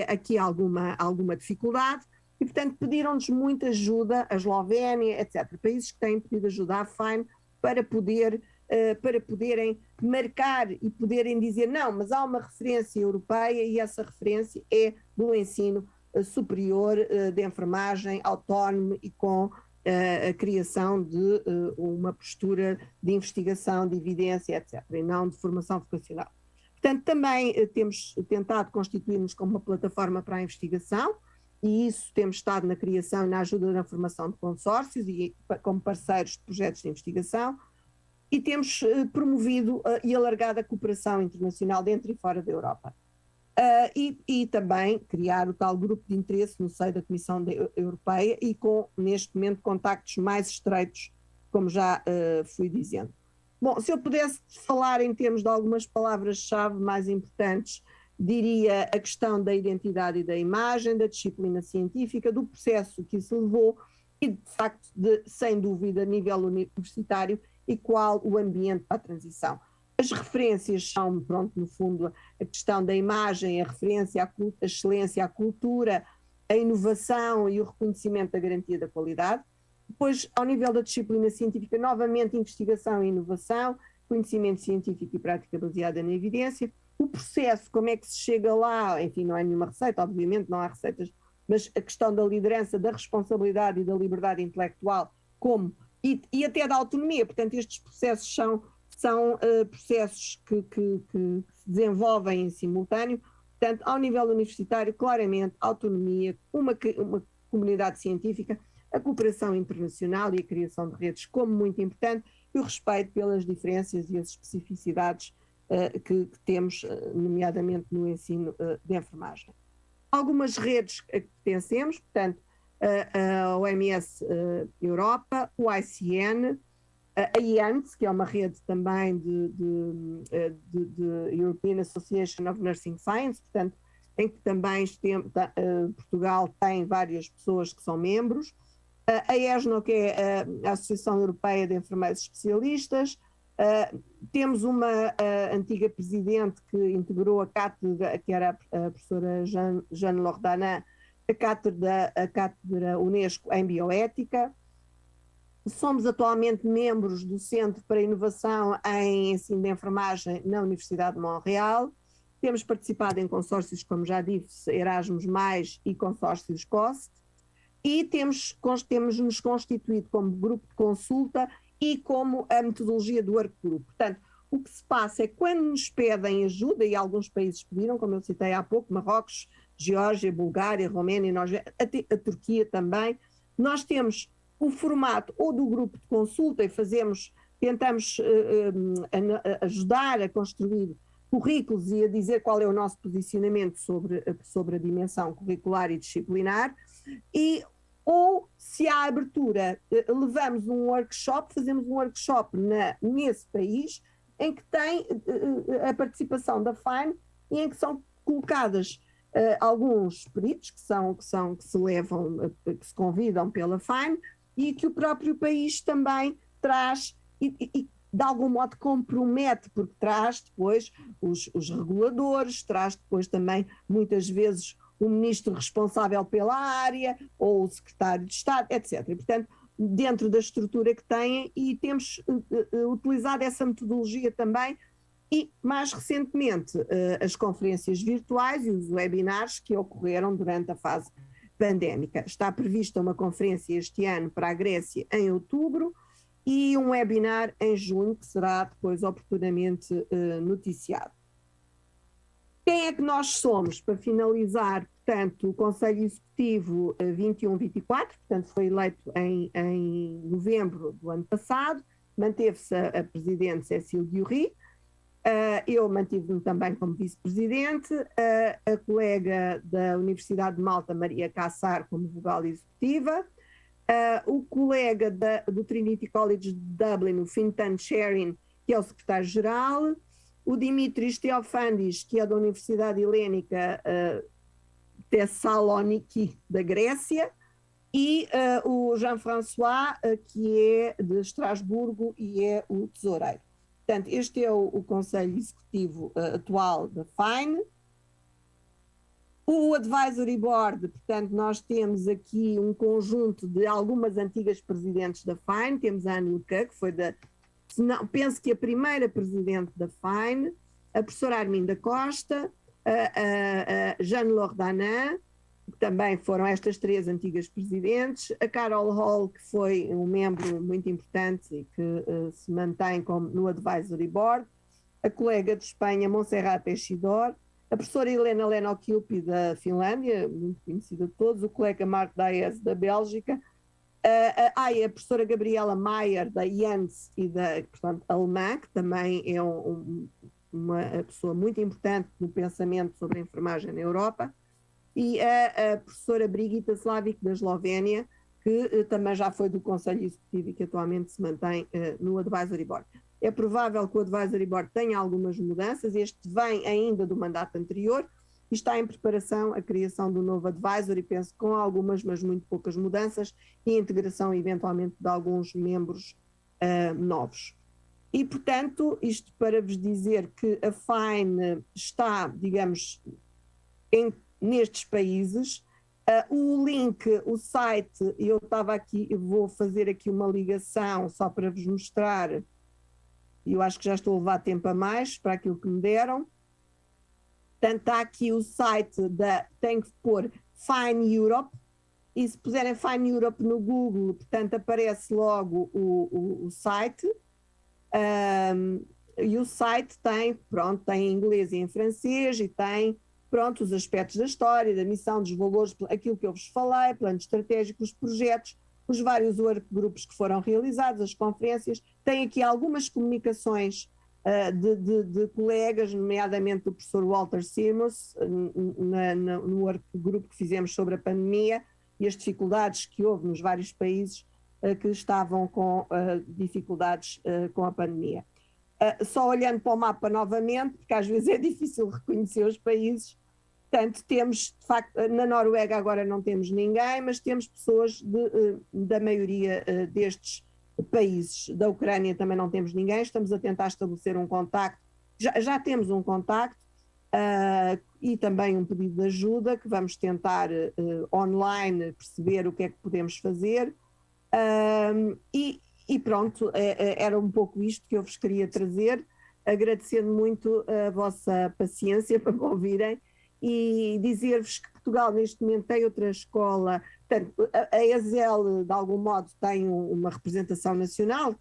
aqui alguma dificuldade. E, portanto, pediram-nos muita ajuda, a Eslovénia, etc. Países que têm pedido ajuda à FAIN para poderem marcar e poderem dizer não, mas há uma referência europeia e essa referência é do ensino superior de enfermagem autónomo e com a criação de uma postura de investigação, de evidência, etc. E não de formação vocacional. Portanto, também temos tentado constituir-nos como uma plataforma para a investigação, e isso temos estado na criação e na ajuda na formação de consórcios e como parceiros de projetos de investigação, e temos promovido e alargado a cooperação internacional dentro e fora da Europa. E também criar o tal grupo de interesse no seio da Comissão Europeia e com, neste momento, contactos mais estreitos, como já fui dizendo. Bom, se eu pudesse falar em termos de algumas palavras-chave mais importantes, diria a questão da identidade e da imagem, da disciplina científica, do processo que isso levou e, de facto, sem dúvida, a nível universitário, e qual o ambiente para a transição. As referências são, pronto, no fundo, a questão da imagem, a referência à excelência, à cultura, a inovação e o reconhecimento da garantia da qualidade. Depois, ao nível da disciplina científica, novamente, investigação e inovação, conhecimento científico e prática baseada na evidência. O processo, como é que se chega lá, enfim, não é nenhuma receita, obviamente, não há receitas, mas a questão da liderança, da responsabilidade e da liberdade intelectual, e até da autonomia. Portanto, estes processos são processos que se desenvolvem em simultâneo. Portanto, ao nível universitário, claramente, autonomia, uma comunidade científica, a cooperação internacional e a criação de redes como muito importante, e o respeito pelas diferenças e as especificidades que temos, nomeadamente no ensino de enfermagem. Algumas redes a que pertencemos, portanto, a OMS Europa, o ICN, a IANS, que é uma rede também de European Association of Nursing Science, portanto, em que também Portugal tem várias pessoas que são membros, a ESNO, que é a Associação Europeia de Enfermeiros Especialistas. Temos uma antiga presidente que integrou a cátedra, que era a professora Jeanne Lordanin, a cátedra Unesco em bioética. Somos atualmente membros do Centro para Inovação em Ensino de Enfermagem na Universidade de Montreal. Temos participado em consórcios, como já disse, Erasmus+, e consórcios COST, e temos nos constituído como grupo de consulta e como a metodologia do workgroup. Portanto, o que se passa é que quando nos pedem ajuda, e alguns países pediram, como eu citei há pouco, Marrocos, Geórgia, Bulgária, Roménia, a Turquia também, nós temos o formato ou do grupo de consulta e tentamos ajudar a construir currículos e a dizer qual é o nosso posicionamento sobre a dimensão curricular e disciplinar, ou se há abertura, levamos um workshop, fazemos um workshop nesse país em que tem a participação da FINE e em que são colocadas alguns peritos que se convidam pela FINE e que o próprio país também traz e de algum modo compromete, porque traz depois os reguladores, traz depois também muitas vezes o ministro responsável pela área ou o secretário de Estado, etc. E, portanto, dentro da estrutura que têm, e temos utilizado essa metodologia também, e mais recentemente as conferências virtuais e os webinars que ocorreram durante a fase pandémica. Está prevista uma conferência este ano para a Grécia em outubro e um webinar em junho, que será depois oportunamente noticiado. Quem é que nós somos? Para finalizar, portanto, o Conselho Executivo 21-24, portanto foi eleito em novembro do ano passado, manteve-se a Presidente Cécile Dioury, eu mantive-me também como Vice-Presidente, a colega da Universidade de Malta, Maria Cassar, como Vogal Executiva, o colega do Trinity College de Dublin, o Fintan Sherin, que é o Secretário-Geral, o Dimitris Theophandis, que é da Universidade Helénica Thessaloniki, da Grécia, e o Jean-François, que é de Estrasburgo e é o tesoureiro. Portanto, este é o Conselho Executivo atual da FINE. O Advisory Board, portanto, nós temos aqui um conjunto de algumas antigas presidentes da FINE, temos a Anuka, que foi penso que a primeira presidente da FINE, a professora Arminda Costa, a Jeanne Lordanin, que também foram estas três antigas presidentes, a Carol Hall, que foi um membro muito importante e que se mantém no Advisory Board, a colega de Espanha, Montserrat Teixidor, a professora Helena Lenokilpi, da Finlândia, muito conhecida de todos, o colega Marco Daes, da Bélgica, a professora Gabriela Maier, da Jens e portanto, alemã, que também é uma pessoa muito importante no pensamento sobre a enfermagem na Europa, e a professora Brigitta Slavic, da Eslovénia, que também já foi do Conselho Executivo e que atualmente se mantém no Advisory Board. É provável que o Advisory Board tenha algumas mudanças, este vem ainda do mandato anterior e está em preparação a criação do novo Advisory, penso com algumas, mas muito poucas mudanças, e a integração eventualmente de alguns membros novos. E, portanto, isto para vos dizer que a FINE está, digamos, nestes países. O link, o site, eu estava aqui, eu vou fazer aqui uma ligação só para vos mostrar, e eu acho que já estou a levar tempo a mais para aquilo que me deram. Portanto, está aqui o site tem que pôr Fine Europe, e se puserem Fine Europe no Google, portanto, aparece logo o site. E o site tem em inglês e em francês, e tem os aspectos da história, da missão, dos valores, aquilo que eu vos falei, planos estratégicos, projetos, os vários workgroups que foram realizados, as conferências. Tem aqui algumas comunicações de colegas, nomeadamente do professor Walter Simons, no workgroup que fizemos sobre a pandemia e as dificuldades que houve nos vários países que estavam com dificuldades com a pandemia. Só olhando para o mapa novamente, porque às vezes é difícil reconhecer os países. Portanto, temos, de facto, na Noruega agora não temos ninguém, mas temos pessoas da maioria destes países. Da Ucrânia também não temos ninguém, estamos a tentar estabelecer um contacto, já temos um contacto e também um pedido de ajuda que vamos tentar online perceber o que é que podemos fazer. E pronto, era um pouco isto que eu vos queria trazer, agradecendo muito a vossa paciência para me ouvirem e dizer-vos que Portugal neste momento tem outra escola, portanto, a ESL de algum modo tem uma representação nacional,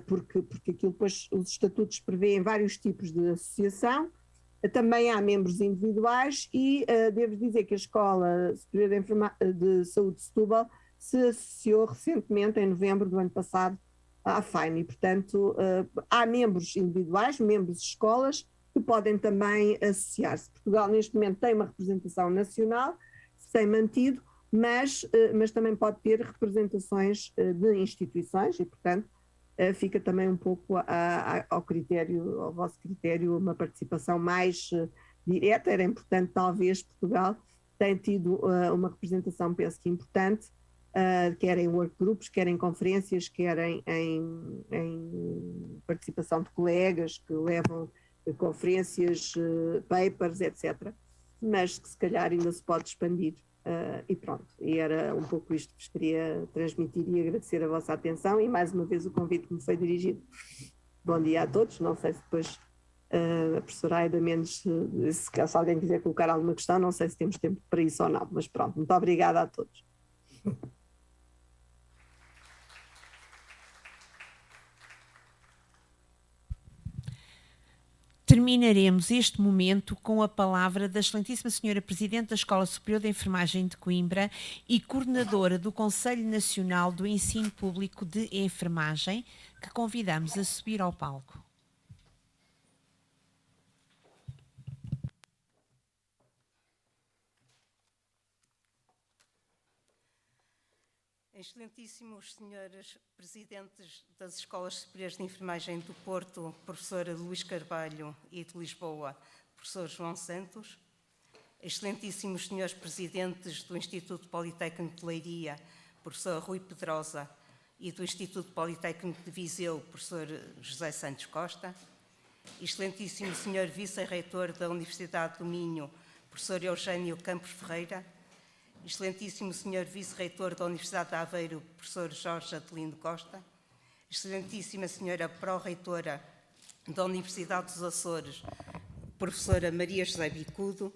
porque aquilo depois os estatutos prevêem vários tipos de associação, também há membros individuais e devo dizer que a Escola Superior de Saúde de Setúbal se associou recentemente, em novembro do ano passado, à FAIN e, portanto, há membros individuais, membros de escolas, que podem também associar-se. Portugal, neste momento, tem uma representação nacional, sem mantido, mas também pode ter representações de instituições e, portanto, fica também um pouco ao vosso critério, uma participação mais direta. Era importante, talvez, Portugal tenha tido uma representação, penso que importante, quer em workgroups, quer em conferências, quer em participação de colegas que levam conferências, papers, etc. Mas que se calhar ainda se pode expandir. E pronto, e era um pouco isto que vos queria transmitir e agradecer a vossa atenção e mais uma vez o convite que me foi dirigido. Bom dia a todos, não sei se depois a professora Aida Mendes, se alguém quiser colocar alguma questão, não sei se temos tempo para isso ou não, mas pronto, muito obrigada a todos. Terminaremos este momento com a palavra da excelentíssima senhora Presidente da Escola Superior de Enfermagem de Coimbra e coordenadora do Conselho Nacional do Ensino Público de Enfermagem, que convidamos a subir ao palco. Excelentíssimos senhores Presidentes das Escolas Superiores de Enfermagem do Porto, professor Luís Carvalho, e de Lisboa, professor João Santos, excelentíssimos senhores Presidentes do Instituto Politécnico de Leiria, professor Rui Pedrosa, e do Instituto Politécnico de Viseu, professor José Santos Costa, excelentíssimo senhor Vice-Reitor da Universidade do Minho, professor Eugênio Campos Ferreira, excelentíssimo senhor Vice-Reitor da Universidade de Aveiro, professor Jorge Adelino Costa, excelentíssima senhora Pró-Reitora da Universidade dos Açores, professora Maria José Bicudo,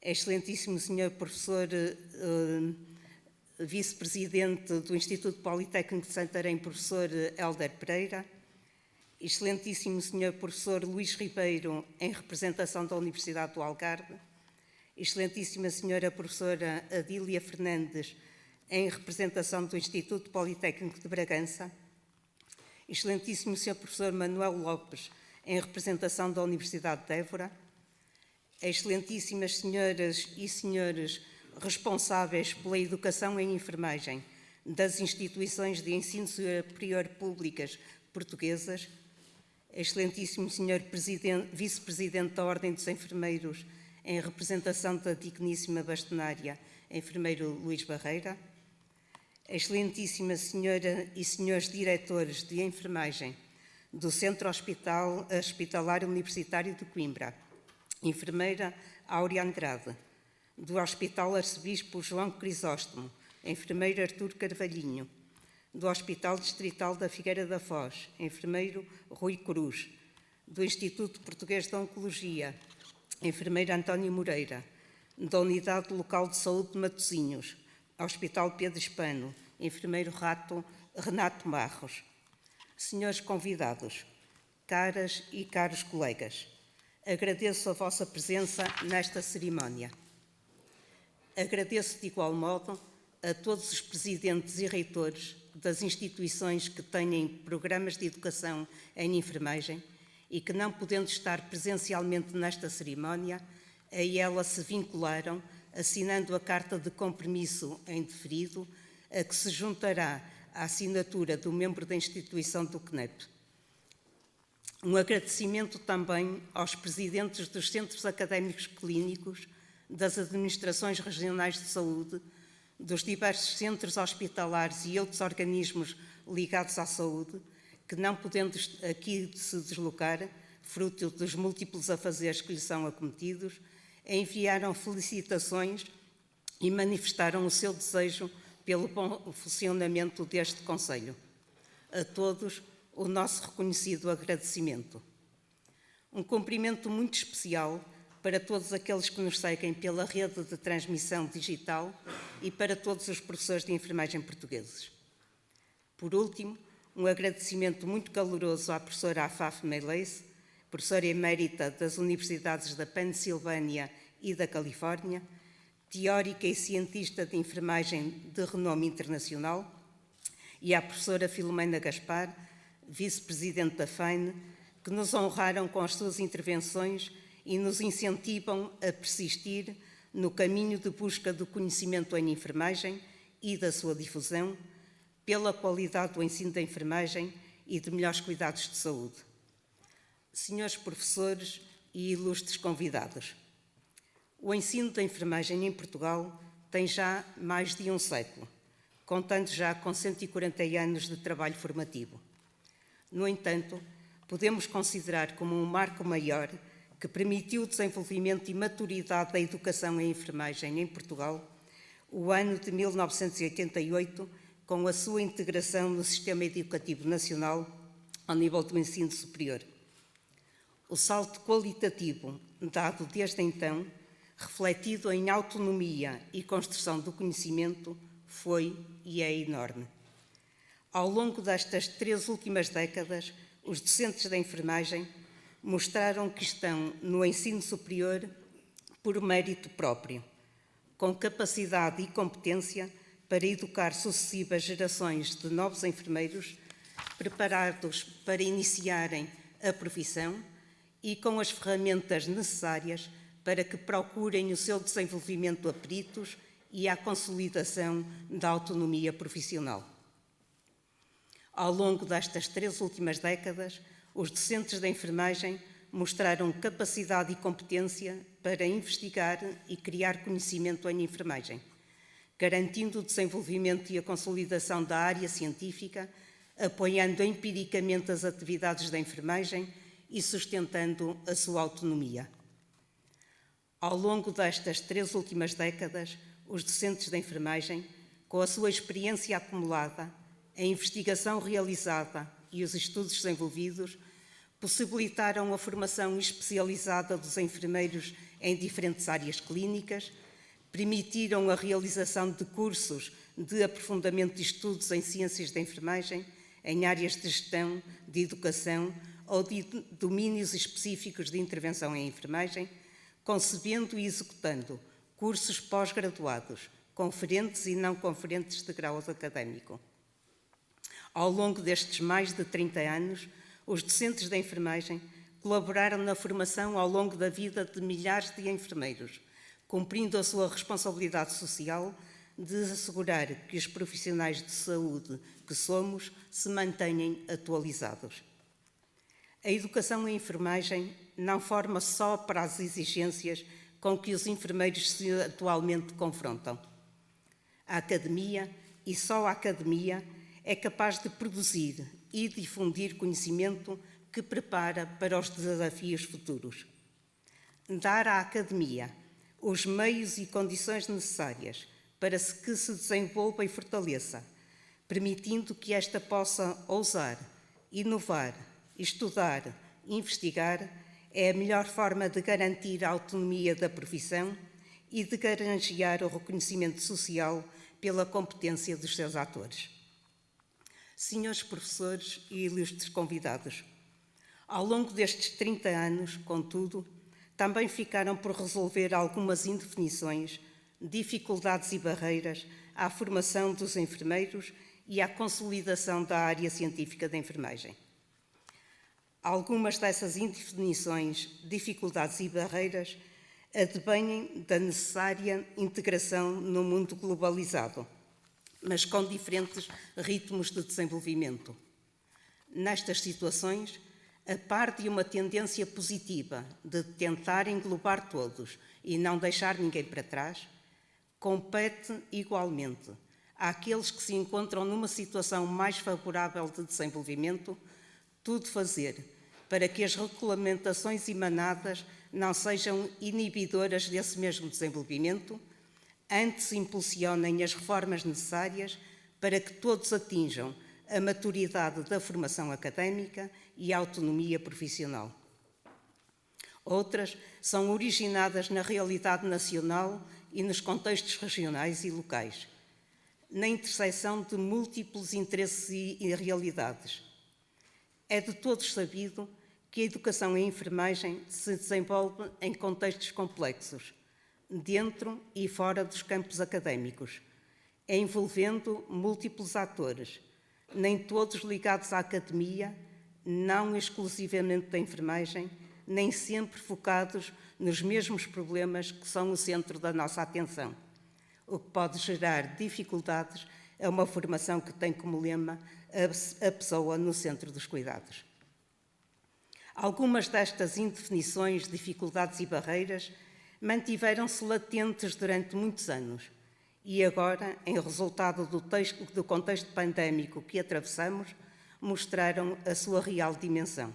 excelentíssimo senhor professor Vice-Presidente do Instituto Politécnico de Santarém, professor Hélder Pereira, excelentíssimo senhor professor Luís Ribeiro, em representação da Universidade do Algarve, excelentíssima senhora professora Adília Fernandes, em representação do Instituto Politécnico de Bragança, excelentíssimo senhor professor Manuel Lopes, em representação da Universidade de Évora, excelentíssimas senhoras e senhores responsáveis pela educação em enfermagem das instituições de ensino superior públicas portuguesas, excelentíssimo senhor Vice-Presidente da Ordem dos Enfermeiros, em representação da digníssima bastonária, enfermeiro Luís Barreira, excelentíssima senhora e senhores diretores de enfermagem do Centro Hospitalar Universitário de Coimbra, enfermeira Áurea Andrade, do Hospital Arcebispo João Crisóstomo, enfermeiro Artur Carvalhinho, do Hospital Distrital da Figueira da Foz, enfermeiro Rui Cruz, do Instituto Português de Oncologia, enfermeiro António Moreira, da Unidade Local de Saúde de Matosinhos, Hospital Pedro Hispano, enfermeiro Renato Barros. Senhores convidados, caras e caros colegas, agradeço a vossa presença nesta cerimónia. Agradeço de igual modo a todos os presidentes e reitores das instituições que têm programas de educação em enfermagem e que, não podendo estar presencialmente nesta cerimónia, a ela se vincularam, assinando a carta de compromisso em deferido, a que se juntará a assinatura do membro da instituição do CNEP. Um agradecimento também aos presidentes dos centros académicos clínicos, das administrações regionais de saúde, dos diversos centros hospitalares e outros organismos ligados à saúde, que, não podendo aqui se deslocar, fruto dos múltiplos afazeres que lhes são acometidos, enviaram felicitações e manifestaram o seu desejo pelo bom funcionamento deste Conselho. A todos, o nosso reconhecido agradecimento. Um cumprimento muito especial para todos aqueles que nos seguem pela rede de transmissão digital e para todos os professores de enfermagem portugueses. Por último, um agradecimento muito caloroso à professora Afaf Meilez, professora emérita das Universidades da Pensilvânia e da Califórnia, teórica e cientista de enfermagem de renome internacional, e à professora Filomena Gaspar, vice-presidente da FAINE, que nos honraram com as suas intervenções e nos incentivam a persistir no caminho de busca do conhecimento em enfermagem e da sua difusão, pela qualidade do ensino da enfermagem e de melhores cuidados de saúde. Senhores professores e ilustres convidados, o ensino da enfermagem em Portugal tem já mais de um século, contando já com 140 anos de trabalho formativo. No entanto, podemos considerar como um marco maior que permitiu o desenvolvimento e maturidade da educação em enfermagem em Portugal, o ano de 1988, com a sua integração no Sistema Educativo Nacional ao nível do ensino superior. O salto qualitativo dado desde então, refletido em autonomia e construção do conhecimento, foi e é enorme. Ao longo destas 3 últimas décadas, os docentes da enfermagem mostraram que estão no ensino superior por mérito próprio, com capacidade e competência para educar sucessivas gerações de novos enfermeiros preparados para iniciarem a profissão e com as ferramentas necessárias para que procurem o seu desenvolvimento a peritos e à consolidação da autonomia profissional. Ao longo destas 3 últimas décadas, os docentes da enfermagem mostraram capacidade e competência para investigar e criar conhecimento em enfermagem, garantindo o desenvolvimento e a consolidação da área científica, apoiando empiricamente as atividades da enfermagem e sustentando a sua autonomia. Ao longo destas 3 últimas décadas, os docentes da enfermagem, com a sua experiência acumulada, a investigação realizada e os estudos desenvolvidos, possibilitaram a formação especializada dos enfermeiros em diferentes áreas clínicas, permitiram a realização de cursos de aprofundamento de estudos em ciências da enfermagem, em áreas de gestão, de educação ou de domínios específicos de intervenção em enfermagem, concebendo e executando cursos pós-graduados, conferentes e não conferentes de grau académico. Ao longo destes mais de 30 anos, os docentes da enfermagem colaboraram na formação ao longo da vida de milhares de enfermeiros, cumprindo a sua responsabilidade social de assegurar que os profissionais de saúde que somos se mantenham atualizados. A educação em enfermagem não forma só para as exigências com que os enfermeiros se atualmente confrontam. A academia, e só a academia, é capaz de produzir e difundir conhecimento que prepara para os desafios futuros. Dar à academia os meios e condições necessárias para que se desenvolva e fortaleça, permitindo que esta possa ousar, inovar, estudar, investigar, é a melhor forma de garantir a autonomia da profissão e de granjear o reconhecimento social pela competência dos seus atores. Senhores professores e ilustres convidados, ao longo destes 30 anos, contudo, também ficaram por resolver algumas indefinições, dificuldades e barreiras à formação dos enfermeiros e à consolidação da área científica da enfermagem. Algumas dessas indefinições, dificuldades e barreiras advêm da necessária integração no mundo globalizado, mas com diferentes ritmos de desenvolvimento. Nestas situações, a par de uma tendência positiva de tentar englobar todos e não deixar ninguém para trás, compete igualmente àqueles que se encontram numa situação mais favorável de desenvolvimento, tudo fazer para que as regulamentações emanadas não sejam inibidoras desse mesmo desenvolvimento, Antes, impulsionem as reformas necessárias para que todos atinjam a maturidade da formação académica e a autonomia profissional. Outras são originadas na realidade nacional e nos contextos regionais e locais, na intersecção de múltiplos interesses e realidades. É de todos sabido que a educação em enfermagem se desenvolve em contextos complexos, dentro e fora dos campos académicos, envolvendo múltiplos atores, nem todos ligados à academia, não exclusivamente da enfermagem, nem sempre focados nos mesmos problemas que são o centro da nossa atenção, o que pode gerar dificuldades a uma formação que tem como lema a pessoa no centro dos cuidados. Algumas destas indefinições, dificuldades e barreiras mantiveram-se latentes durante muitos anos e agora, em resultado do contexto pandémico que atravessamos, mostraram a sua real dimensão.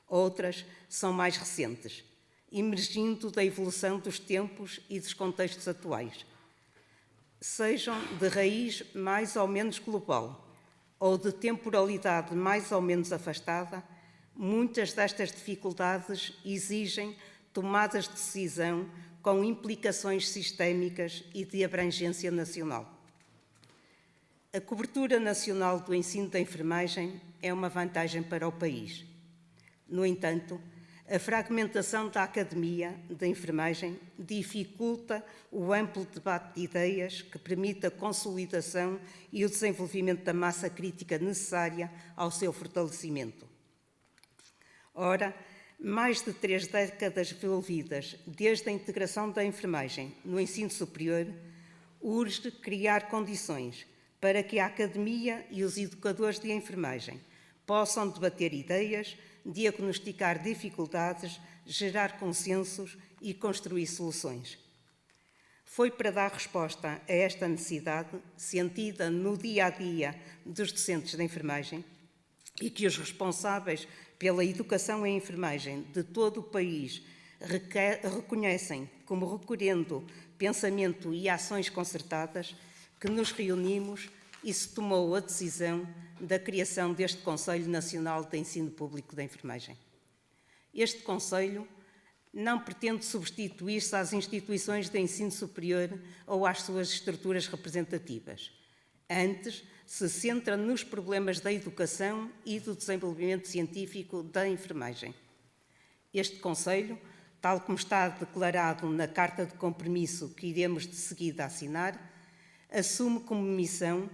Outras são mais recentes, emergindo da evolução dos tempos e dos contextos atuais. Sejam de raiz mais ou menos global ou de temporalidade mais ou menos afastada, muitas destas dificuldades exigem tomadas de decisão com implicações sistémicas e de abrangência nacional. A cobertura nacional do ensino da enfermagem é uma vantagem para o país. No entanto, a fragmentação da academia da enfermagem dificulta o amplo debate de ideias que permite a consolidação e o desenvolvimento da massa crítica necessária ao seu fortalecimento. Ora, mais de 3 décadas envolvidas desde a integração da enfermagem no ensino superior, urge criar condições para que a academia e os educadores de enfermagem possam debater ideias, diagnosticar dificuldades, gerar consensos e construir soluções. Foi para dar resposta a esta necessidade, sentida no dia-a-dia dos docentes de enfermagem, e que os responsáveis pela educação em enfermagem de todo o país reconhecem como requerendo pensamento e ações concertadas, que nos reunimos e se tomou a decisão da criação deste Conselho Nacional de Ensino Público da Enfermagem. Este Conselho não pretende substituir-se às instituições de ensino superior ou às suas estruturas representativas. Antes, se centra nos problemas da educação e do desenvolvimento científico da enfermagem. Este Conselho, tal como está declarado na Carta de Compromisso que iremos de seguida assinar, assume como missão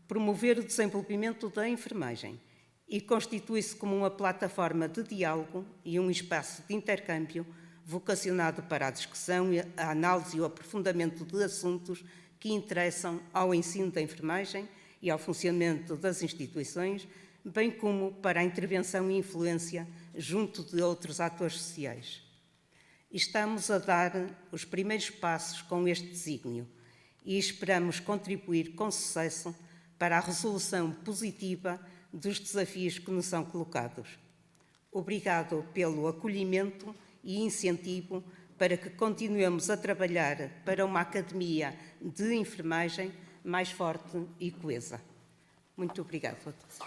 promover o desenvolvimento da enfermagem e constitui-se como uma plataforma de diálogo e um espaço de intercâmbio vocacionado para a discussão, a análise e o aprofundamento de assuntos que interessam ao ensino da enfermagem e ao funcionamento das instituições, bem como para a intervenção e influência junto de outros atores sociais. Estamos a dar os primeiros passos com este desígnio e esperamos contribuir com sucesso para a resolução positiva dos desafios que nos são colocados. Obrigado pelo acolhimento e incentivo para que continuemos a trabalhar para uma academia de enfermagem mais forte e coesa. Muito obrigado a todos.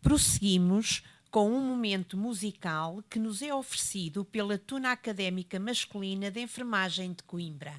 Prosseguimos com um momento musical que nos é oferecido pela Tuna Académica Masculina de Enfermagem de Coimbra.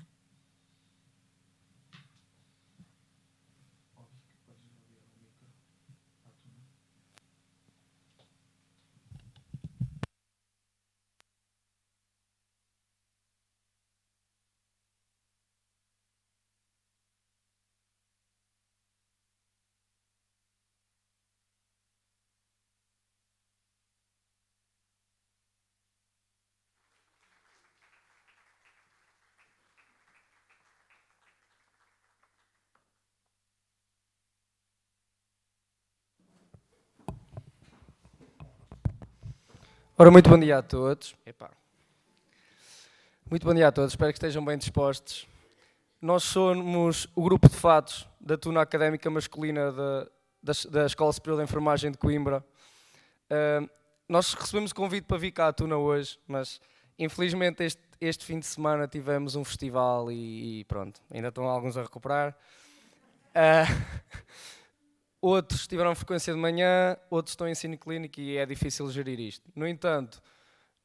Ora, muito bom dia a todos. Muito bom dia a todos, espero que estejam bem dispostos. Nós somos o grupo de fatos da Tuna Académica Masculina da Escola Superior de Enfermagem de Coimbra. Nós recebemos o convite para vir cá à Tuna hoje, mas infelizmente este fim de semana tivemos um festival e pronto, ainda estão alguns a recuperar. Outros tiveram frequência de manhã, outros estão em ensino clínico e é difícil gerir isto. No entanto,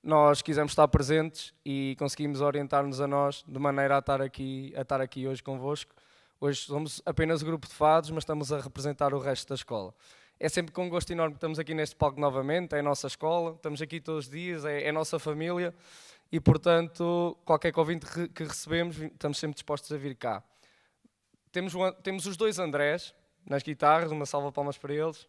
nós quisemos estar presentes e conseguimos orientar-nos a nós de maneira a estar aqui hoje convosco. Hoje somos apenas o grupo de fados, mas estamos a representar o resto da escola. É sempre com um gosto enorme que estamos aqui neste palco novamente, é a nossa escola, estamos aqui todos os dias, é a nossa família e, portanto, qualquer convite que recebemos, estamos sempre dispostos a vir cá. Temos os dois Andrés nas guitarras, uma salva de palmas para eles.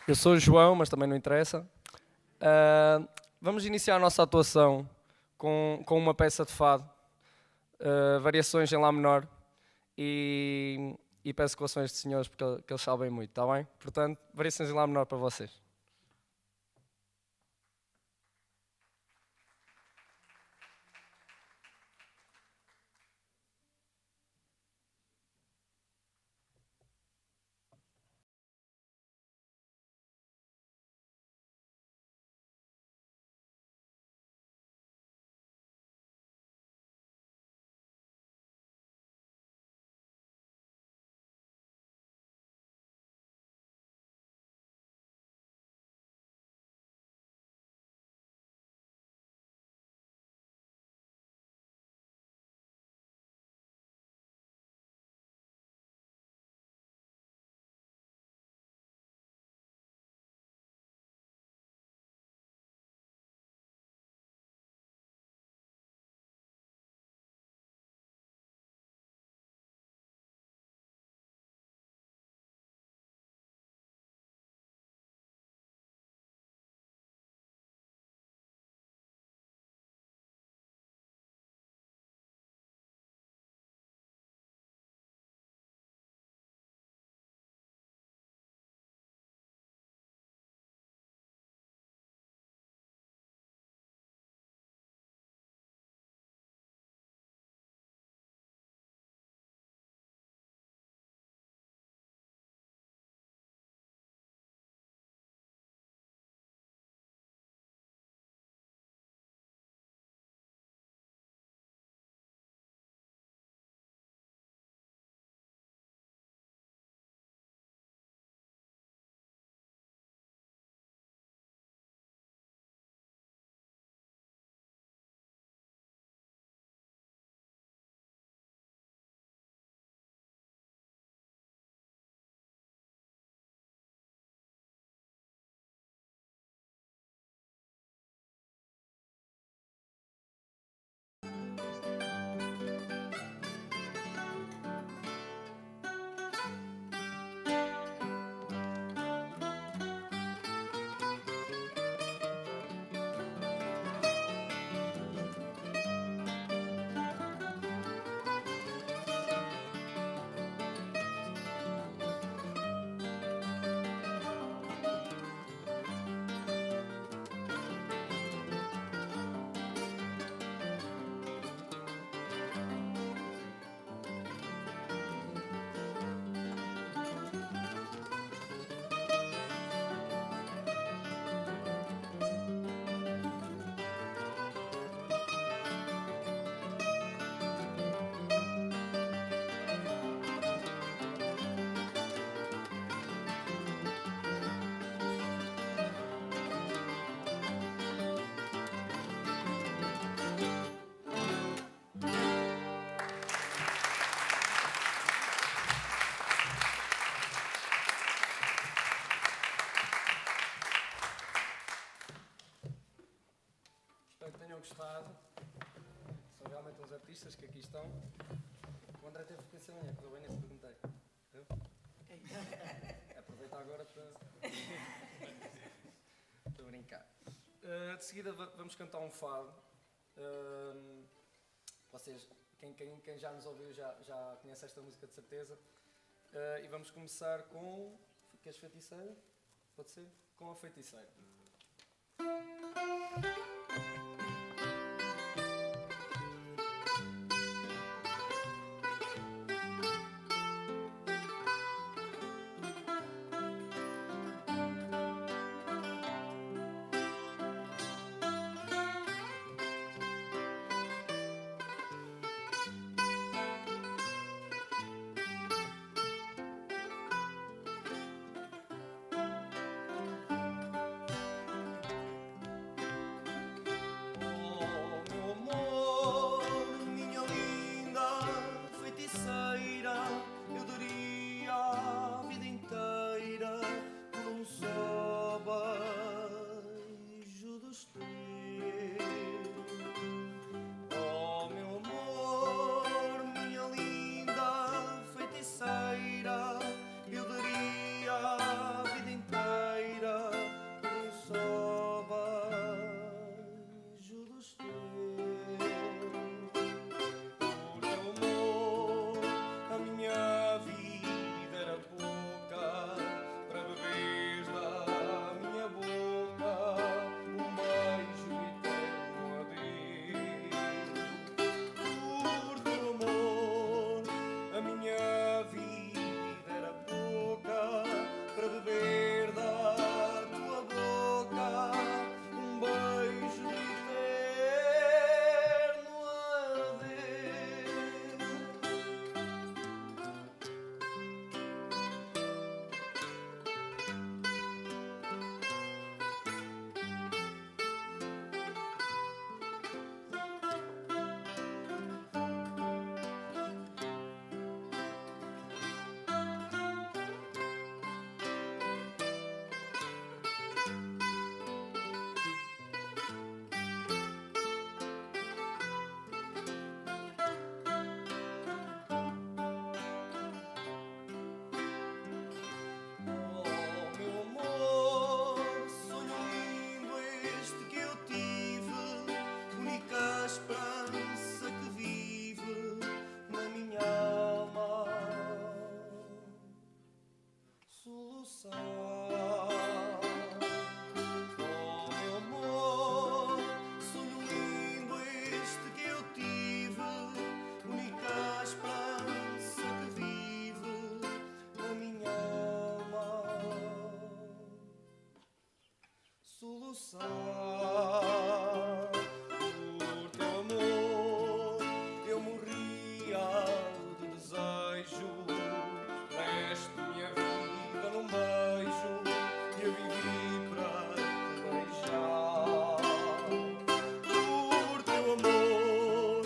Eu sou o João, mas também não interessa. Vamos iniciar a nossa atuação com uma peça de fado, variações em Lá menor, e peço que ouçam estes senhores porque eles sabem muito, está bem? Portanto, variações em Lá menor para vocês. Gostado. São realmente uns artistas que aqui estão. O André teve frequência amanhã, correu bem, nem te perguntei. Aproveita agora para brincar. De seguida vamos cantar um fado. Vocês, quem já nos ouviu já conhece esta música de certeza. E vamos começar com... Queres feiticeira? Pode ser? Com a feiticeira. eu daria a vida inteira por um só beijo dos teus. Por teu amor, a minha vida era pouca para beberes da minha boca um beijo eterno adeus. Por teu amor, a minha vida era pouca para beber da tua boca um beijo eterno adeus. Oh, meu amor, sonho lindo este que eu tive, única esperança que vive na minha alma. Solução. Oh, meu amor, sonho lindo este que eu tive, única esperança que vive na minha alma. Solução. Por teu amor, eu morria de desejo. Deste minha vida num beijo e eu vivi para te beijar. Por teu amor,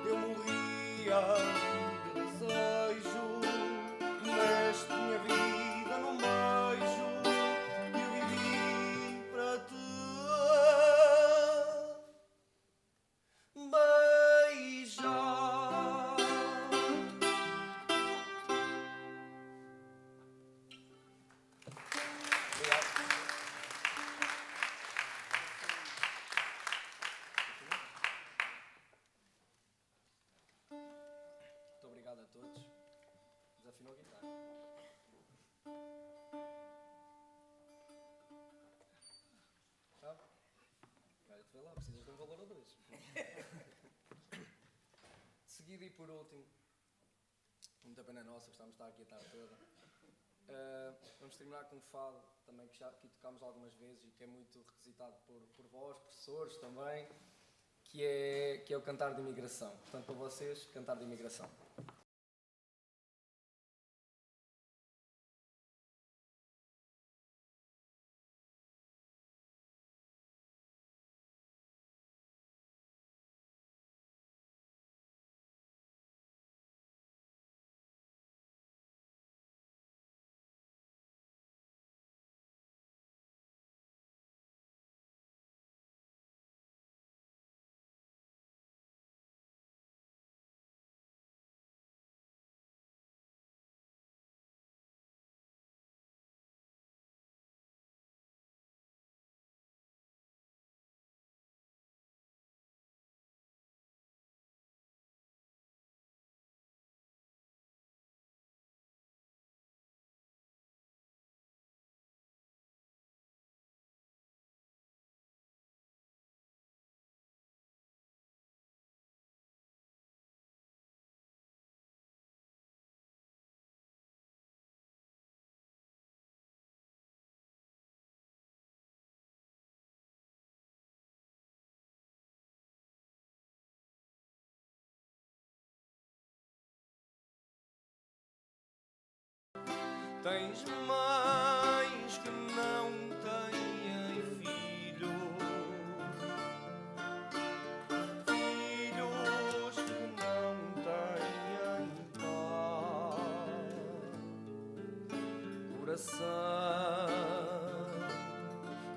eu morria de desejo. Deste minha vida num beijo e eu vivi para te beijar. Muito obrigado a todos. Desafinou a guitarra. Sabe? Vai-te ver lá, precisas de um valor ou dois. Seguido e por último, muita pena nossa, gostávamos de estar aqui a tarde toda. Vamos terminar com um fado, também que já aqui tocámos algumas vezes e que é muito requisitado por vós, professores também, que é o cantar de imigração. Portanto, para vocês, cantar de imigração. Tens mães que não têm filhos, filhos que não têm pai, coração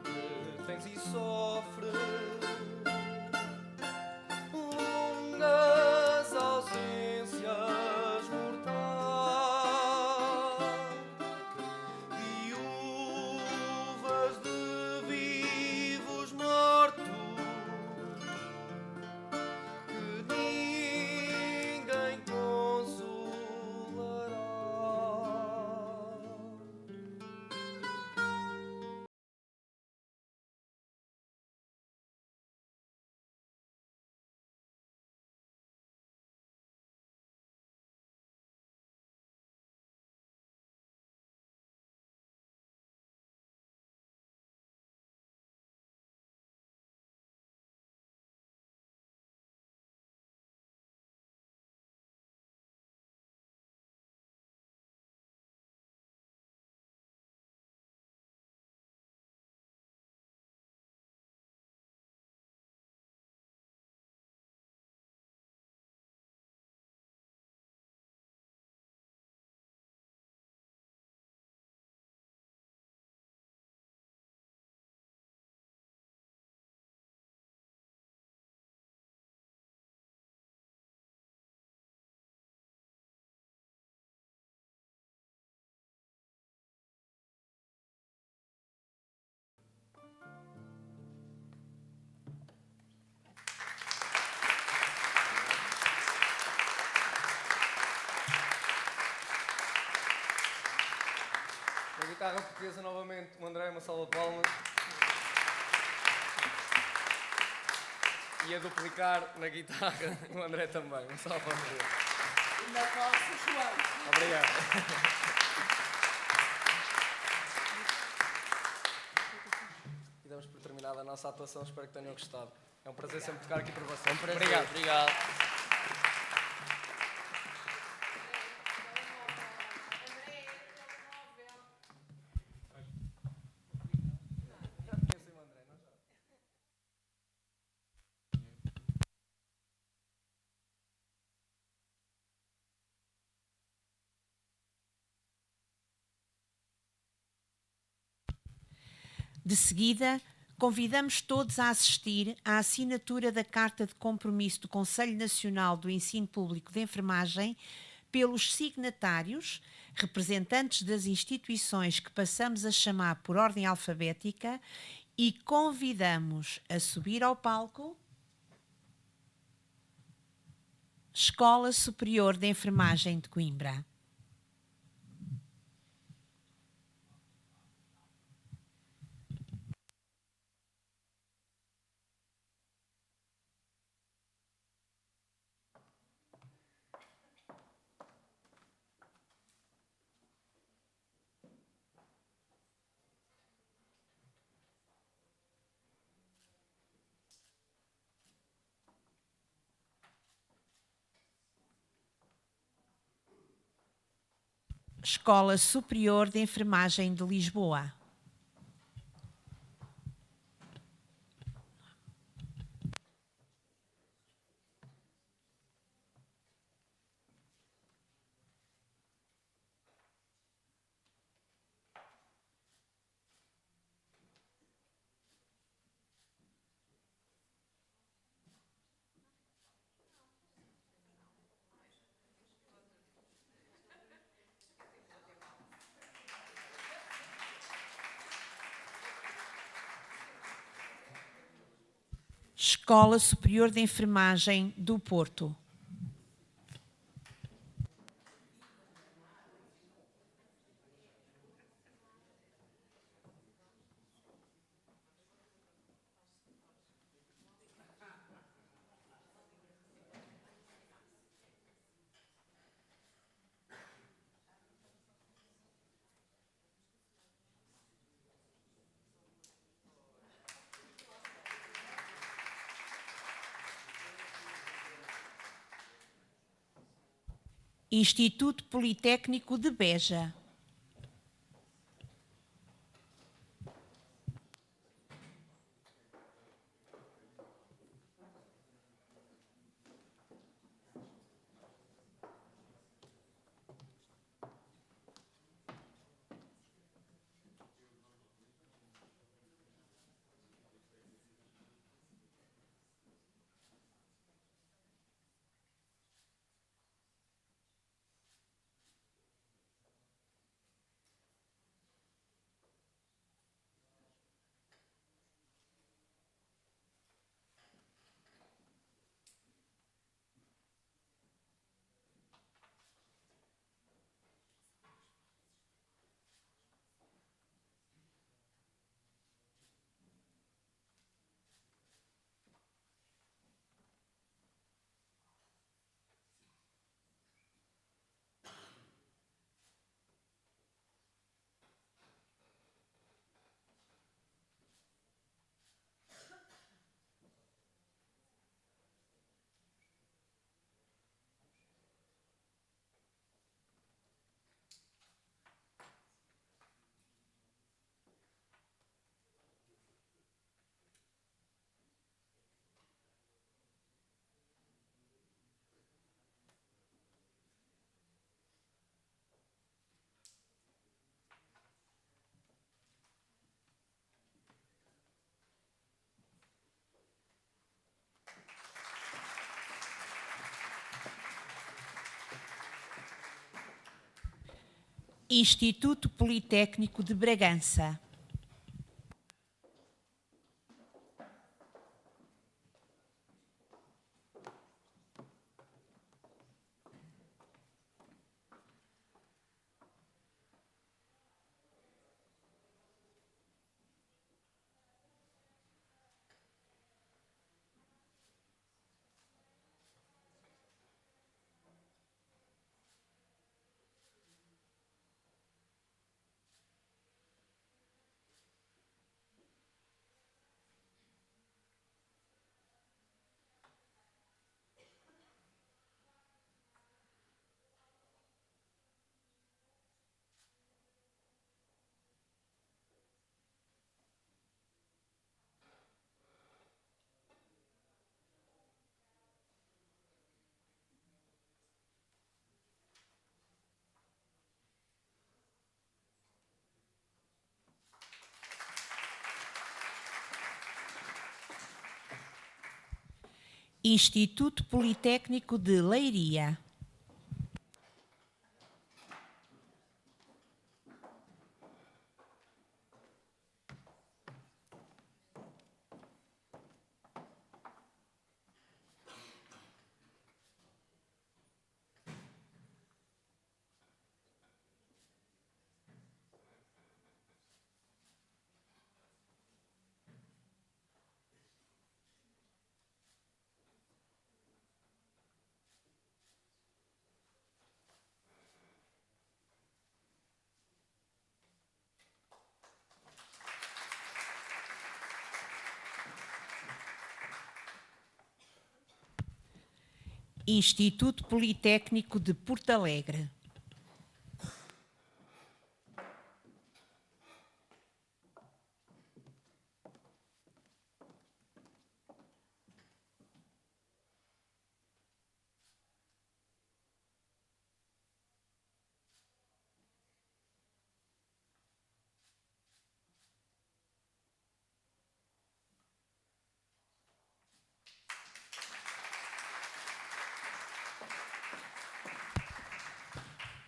que tens e sofres, longas ausências mortais. Na guitarra portuguesa, novamente, o André, uma salva de palmas. E a duplicar na guitarra, o André também, uma salva de palmas. Ainda posso, João. Obrigado. E damos por terminada a nossa atuação, espero que tenham gostado. É um prazer sempre tocar aqui por vocês. Obrigado. Obrigado. De seguida, convidamos todos a assistir à assinatura da Carta de Compromisso do Conselho Nacional do Ensino Público de Enfermagem pelos signatários, representantes das instituições que passamos a chamar por ordem alfabética, e convidamos a subir ao palco Escola Superior de Enfermagem de Coimbra. Escola Superior de Enfermagem de Lisboa. Escola Superior de Enfermagem do Porto. Instituto Politécnico de Beja. Instituto Politécnico de Bragança. Instituto Politécnico de Leiria. Instituto Politécnico de Porto Alegre.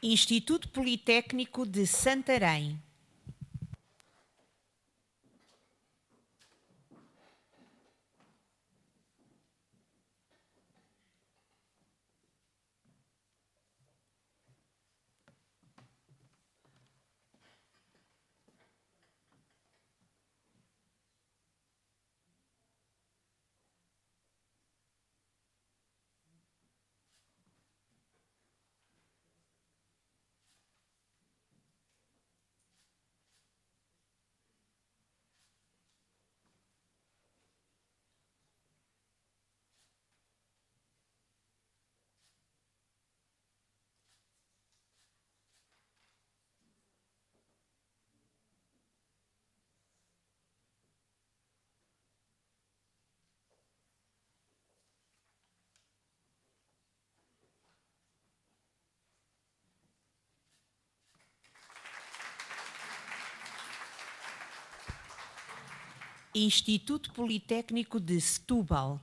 Instituto Politécnico de Santarém. Instituto Politécnico de Setúbal.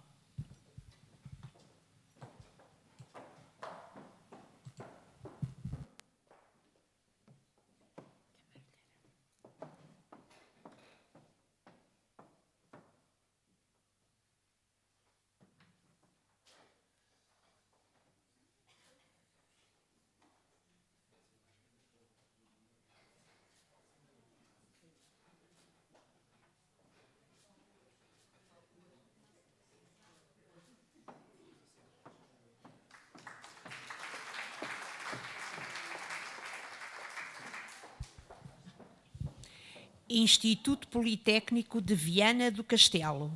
Instituto Politécnico de Viana do Castelo.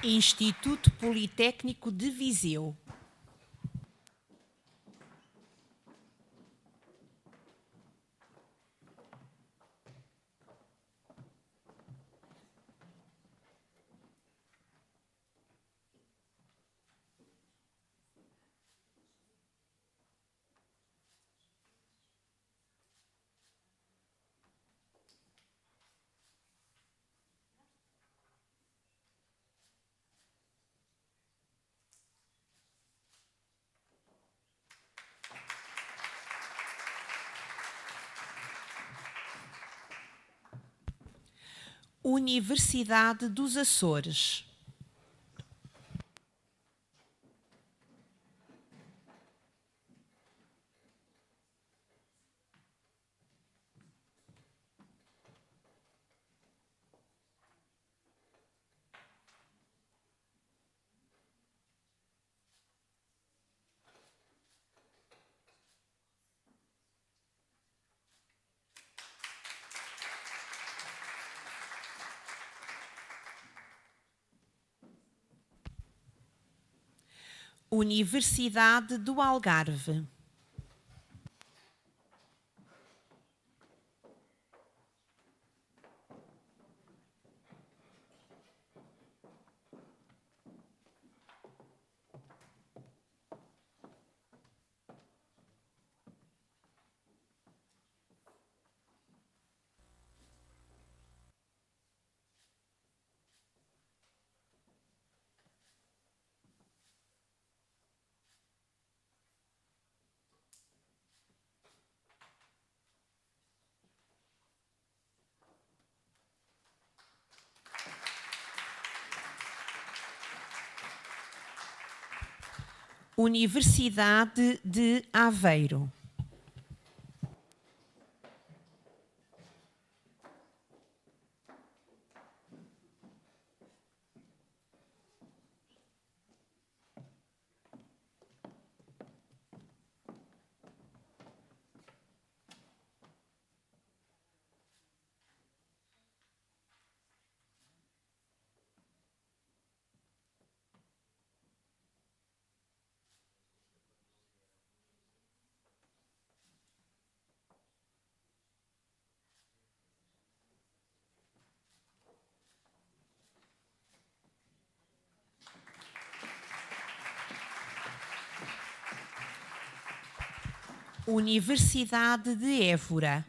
Instituto Politécnico de Viseu. Universidade dos Açores. Universidade do Algarve. Universidade de Aveiro. Universidade de Évora.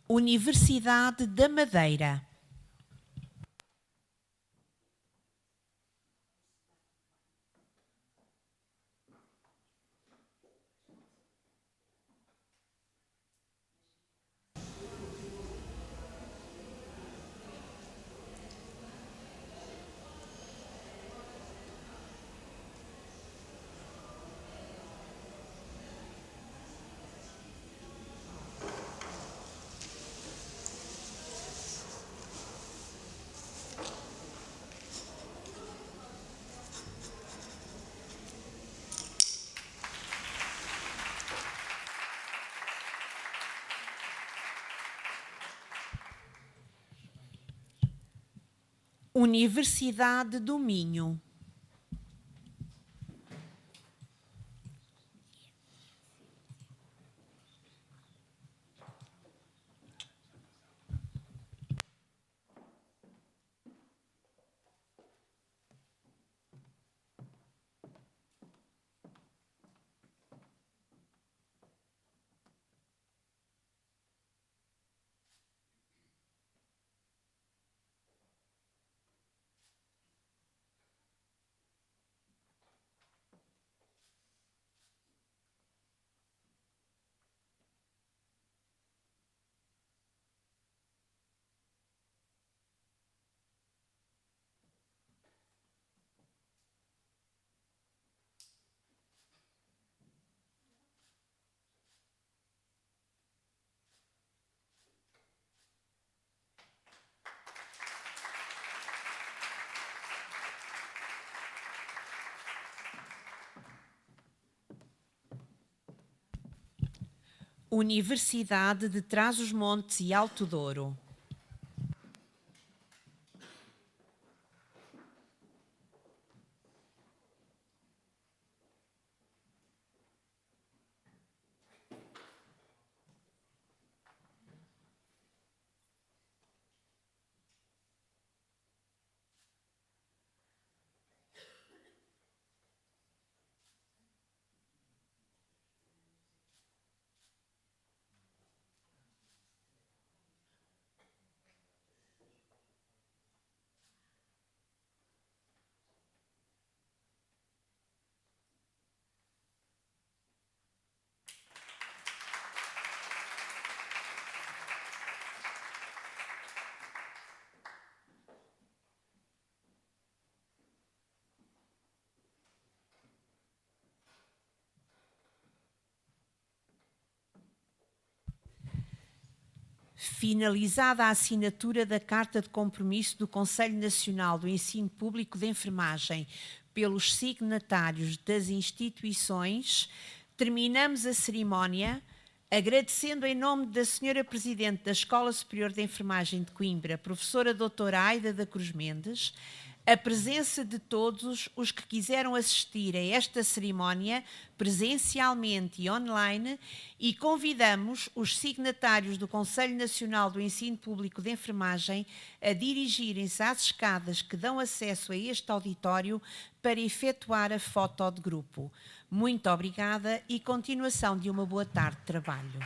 Universidade da Madeira. Universidade do Minho. Universidade de Trás-os-Montes e Alto Douro. Finalizada a assinatura da Carta de Compromisso do Conselho Nacional do Ensino Público de Enfermagem pelos signatários das instituições, terminamos a cerimónia agradecendo em nome da Sra. Presidente da Escola Superior de Enfermagem de Coimbra, professora doutora Aida da Cruz Mendes, a presença de todos os que quiseram assistir a esta cerimónia presencialmente e online, e convidamos os signatários do Conselho Nacional do Ensino Público de Enfermagem a dirigirem-se às escadas que dão acesso a este auditório para efetuar a foto de grupo. Muito obrigada e continuação de uma boa tarde de trabalho.